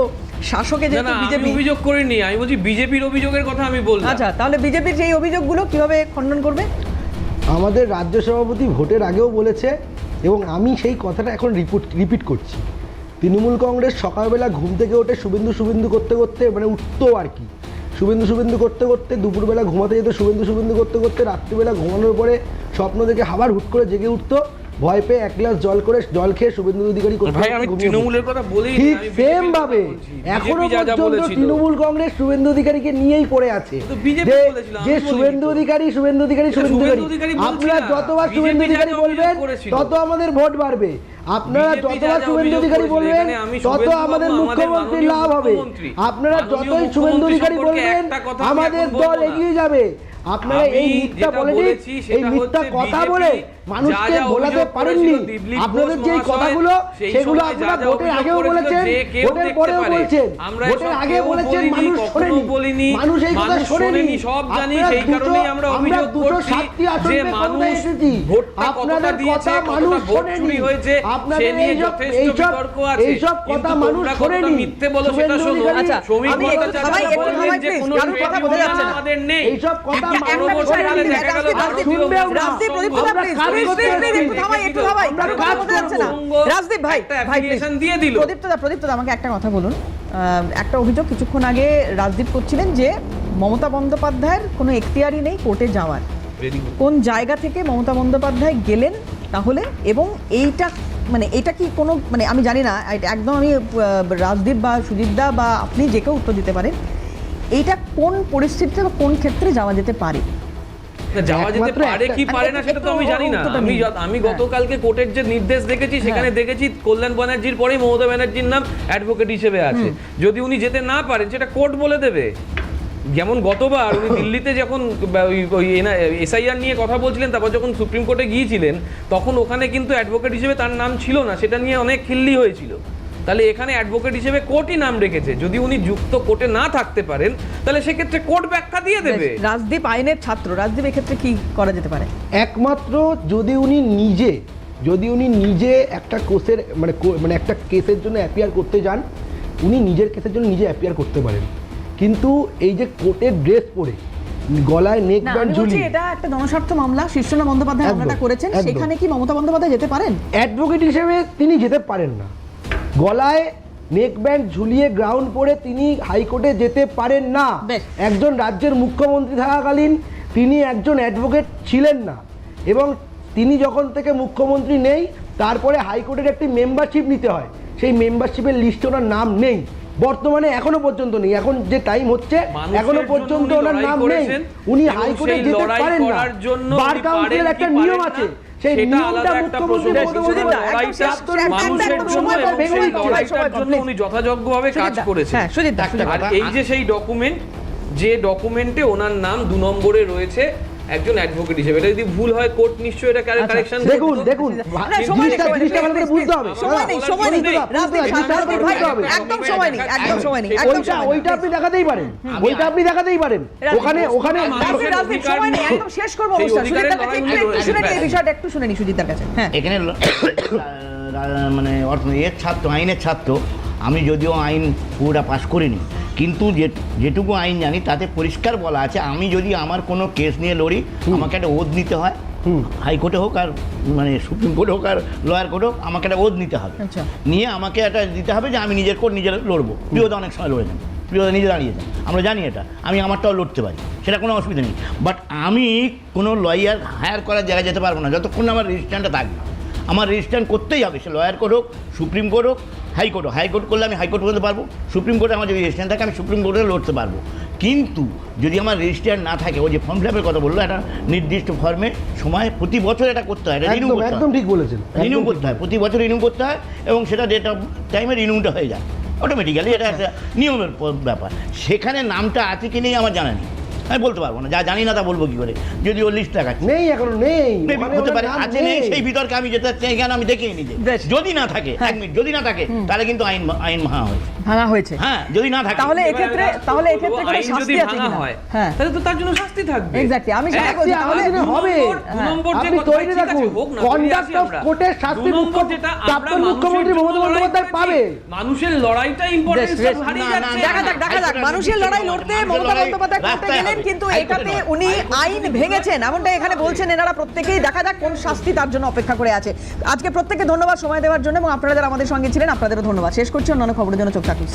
শাসকে না যেহেতু না আমি বিজেপি। অভিযোগ করিনি, আমি বলছি বিজেপির অভিযোগের কথা আমি বললাম। আচ্ছা, তাহলে বিজেপির সেই অভিযোগগুলো কিভাবে খণ্ডন করবে? আমাদের রাজ্য সভাপতি ভোটের আগেও বলেছে এবং আমি সেই কথাটা এখন রিপিট করছি। তৃণমূল কংগ্রেস সকালবেলা ঘুম থেকে ওঠে শুভেন্দু শুভেন্দু করতে করতে, মানে উঠতো আর কি, শুভেন্দু শুভেন্দু করতে করতে, দুপুরবেলা ঘুমাতে যেত শুভেন্দু শুভেন্দু করতে করতে, রাত্রিবেলা ঘুমানোর পরে স্বপ্ন দেখে আবার হুট করে জেগে উঠতো, ভয় পেয়ে 1 গ্লাস জল খেয়ে শুভেন্দু অধিকারী করতে ভাই আমি তৃণমূলের কথা বলেই ঠিক সেম ভাবে এখনো পর্যন্ত তৃণমূল কংগ্রেস শুভেন্দু অধিকারীকে নিয়েই পড়ে আছে যে শুভেন্দু অধিকারী আপনারা যতবার শুভেন্দু অধিকারী বলবেন তত আমাদের ভোট বাড়বে, আপনারা যতবার শুভেন্দু অধিকারী বলবেন তত আমাদের মুখ্যমন্ত্রীর লাভ হবে, আপনারা যতই শুভেন্দু অধিকারী বলবেন আমাদের দল এগিয়ে যাবে। আপনারা এই মিথ্যা পলিটিক্স, এই মিথ্যা কথা বলে মানুষকে বোলাতে পারেননি। আপনাদের যে কথাগুলো সেগুলো আপনারা ভোটের আগেও বলেছেন, ভোটের পরেও বলছেন, ভোটের আগে বলেছেন, মানুষ শোনেনি, মানুষ এই কথা শোনেনি। সব জানি, সেই কারণেই আমরা অভিযোগ করছি যে মানুষ ভোটটা কতটা দিয়েছে, কতটা ভোট চুরি হয়েছে সে নিয়ে যথেষ্ট বিতর্ক আছে, এইসব কথা মানুষ শোনেনি। মিথ্যে বলো সেটা শোনো। আচ্ছা, শ্রমিক আমি একটু থামাই, একটু থামাই যে please, কোনো কারোর কথা বোঝা যাচ্ছে না। আমাদের নেই, এইসব কথা একটা মানুষ বিষয় শোনেনি। দেখা গেল রাজদীপ, প্রদীপ্তদা please, একটু থামাই, কারোর কথা বোঝা যাচ্ছে না। রাজদীপ ভাই, অ্যাপ্লিকেশন দিয়ে দিল। প্রদীপ্তদা আমাকে একটা কথা বলুন। একটা অভিযোগ কিছুক্ষণ আগে রাজদীপ করছিলেন যে মমতা বন্দ্যোপাধ্যায়ের কোনো এখতিয়ারই নেই কোর্টে যাওয়ার। কোন জায়গা থেকে মমতা বন্দ্যোপাধ্যায় গেলেন তাহলে, এবং এইটা মানে এটা কি কোনো, মানে আমি জানি না, একদম আমি রাজদীপ বা সুজিতদা বা আপনি যে কেউ উত্তর দিতে পারেন, এইটা কোন পরিস্থিতিতে বা কোন ক্ষেত্রে যাওয়া যেতে পারে? যাওয়া যেতে পারে কি পারে না সেটা তো আমি জানি না। আমি গতকালকে কোর্টের যে নির্দেশ দেখেছি সেখানে দেখেছি কল্যাণ ব্যানার্জির পরেই মমতা ব্যানার্জির নাম অ্যাডভোকেট হিসেবে আছে। যদি উনি যেতে না পারেন সেটা কোর্ট বলে দেবে। যেমন গতবার উনি দিল্লিতে যখন এসআইআর নিয়ে কথা বলছিলেন, তারপর যখন সুপ্রিম কোর্টে গিয়েছিলেন তখন ওখানে কিন্তু অ্যাডভোকেট হিসেবে তার নাম ছিল না, সেটা নিয়ে অনেক খিল্লি হয়েছিল। তাহলে এখানে অ্যাডভোকেট হিসেবে কোর্টই নাম রেখেছে, যদি উনি যুক্ত কোর্টে না থাকতে পারেন তাহলে সেক্ষেত্রে কোর্ট ব্যাখ্যা দিয়ে দেবে। রাজদীপ আইনের ছাত্র, রাজদীপ এক্ষেত্রে কি করা যেতে পারে? একমাত্র যদি উনি নিজে একটা কোর্সের মানে একটা কেসের জন্য অ্যাপিয়ার করতে যান, উনি নিজের কেসের জন্য নিজে অ্যাপিয়ার করতে পারেন। কিন্তু এই যে কোর্টের ড্রেস পরে গলায় নেক ব্যান্ড ঝুলিয়ে, এটা একটা জনস্বার্থ মামলা, শীর্ষনা বন্দ্যোপাধ্যায় মামলাটা করেছেন, সেখানে কি মমতা বন্দ্যোপাধ্যায় যেতে পারেন? অ্যাডভোকেট হিসেবে তিনি যেতে পারেন না। গলায় নেক ব্যান্ড ঝুলিয়ে গ্রাউন্ড পরে তিনি হাইকোর্টে যেতে পারেন না। একজন রাজ্যের মুখ্যমন্ত্রী থাকাকালীন তিনি একজন অ্যাডভোকেট ছিলেন না, এবং তিনি যখন থেকে মুখ্যমন্ত্রী নেই তারপরে হাইকোর্টের একটি মেম্বারশিপ নিতে হয়, সেই মেম্বারশিপের লিস্টে ওনার নাম নেই বর্তমানে, এখনো পর্যন্ত নেই। এখন যে টাইম হচ্ছে এখনো পর্যন্ত ওনার নাম নেই, উনি হাইকোর্টে যেতে পারেন না। বার কাউন্সিলের একটা নিয়ম আছে, সেই নিয়মটা উনি যথাযোগ্যভাবে কাজ করেছেন। আর এই যে সেই ডকুমেন্ট, যে ডকুমেন্টে ওনার নাম 2 নম্বরে রয়েছে একজন অ্যাডভোকেট হিসেবে, এটা যদি ভুল হয় কোর্ট নিশ্চয়ই এটা কারেকশন দেখুন জিনিসটা ভালো করে বুঝতে হবে। ওইটা আপনি দেখাতেই পারেন, ওখানে শেষ করবো বিষয়টা একটু শুনে নি সুজিতার কাছে। এখানে মানে আইনের ছাত্র আমি, যদিও আইন পুরোটা পাশ করিনি, কিন্তু যেটুকু আইন জানি তাতে পরিষ্কার বলা আছে আমি যদি আমার কোনো কেস নিয়ে লড়ি আমাকে একটা ওধ নিতে হয়, হাইকোর্টে হোক আর মানে সুপ্রিম কোর্টে হোক আর লয়ার কোর্টে হোক, আমাকে একটা ওধ নিতে হবে। নিয়ে আমাকে একটা দিতে হবে যে আমি নিজের কোর্ট নিজে লড়বো। প্রিয়তা অনেক সময় লড়েছেন, প্রিয়তা নিজে দাঁড়িয়েছেন, আমরা জানি এটা, আমি আমারটাও লড়তে পারি, সেটা কোনো অসুবিধা নেই। বাট আমি কোনো লয়ার হায়ার করার জায়গায় যেতে পারবো না যতক্ষণ না আমার রেজিস্ট্যান্টটা থাকবে। আমার রেজিস্ট্যান্ট করতেই হবে, সে লয়ার কোর্ট হোক, সুপ্রিম কোর্ট হোক, হাইকোর্ট হোক। হাইকোর্ট করলে আমি হাইকোর্ট করতে পারবো, সুপ্রিম কোর্টে আমার যদি রেজিস্ট্যান্ট থাকে আমি সুপ্রিম কোর্টে লড়তে পারবো। কিন্তু যদি আমার রেজিস্ট্যান্ট না থাকে, ওই যে ফর্ম ফিল আপের কথা বললো, একটা নির্দিষ্ট ফর্মে সময় প্রতি বছর এটা করতে হয়, একদম ঠিক বলেছেন, রিনিউ করতে হয়, প্রতি বছর রিনিউ করতে হয়, এবং সেটা ডেট অফ টাইমে রিনিউটা হয়ে যায় অটোমেটিক্যালি, এটা একটা নিয়মের ব্যাপার। সেখানে নামটা আছে কি নেই আমার জানা নেই, আমি বলতে পারবো না, যা জানি না তা বলবো কি করে, যদি ওর লিস্ট টাকা নেই, এখনো নেই, হতে পারে আছে নেই, সেই বিতর্কে আমি যেতে চাই কেন, আমি দেখেই নিজে, যদি না থাকে 1 মিনিট, যদি না থাকে তাহলে কিন্তু আইন মাহা হয়েছে। ভাঙা হয়েছে। হ্যাঁ, যদি না থাকে তাহলে এক্ষেত্রে কোনো আইন শাস্তি যদি আছে ভাঙা কিনা? হয় হ্যাঁ তাহলে তো তার জন্য শাস্তি থাকবে। এক্স্যাক্টলি, আমি সেটাই এক, বলছি। শাস্তি তাহলে আলাদা হবে। দু নম্বর যে আপনি কথা, তৈরি ঠিক আছে, রাখুন, হোক না, কন্ডাক্ট ফিরে অফ আসি আমরা। কোর্টের শাস্তি দু নম্বর যেটা, আমরা প্রাক্তন মুখ্যমন্ত্রী মানুষের মমতা জন্য লড়াই বন্দ্যোপাধ্যায় করেছি, পাবে। মানুষের লড়াইটা ইম্পর্টেন্স বেশ, হারিয়ে না, না, যাচ্ছে। দেখা যাক মানুষের লড়াই লড়তে মমতা বন্দ্যোপাধ্যায় করতে গেলেন, কিন্তু এটাতে উনি আইন ভেঙেছেন এমনটা এখানে বলছেন এনারা প্রত্যেকেই। দেখা যাক কোন শাস্তি তার জন্য অপেক্ষা করে আছে। আজকে প্রত্যেককে ধন্যবাদ সময় দেওয়ার জন্য, এবং আপনারা যারা আমাদের সঙ্গে ছিলেন আপনাদেরও ধন্যবাদ। শেষ করছি, অন্যান্য খবরের জন্য চোখ রাখুন।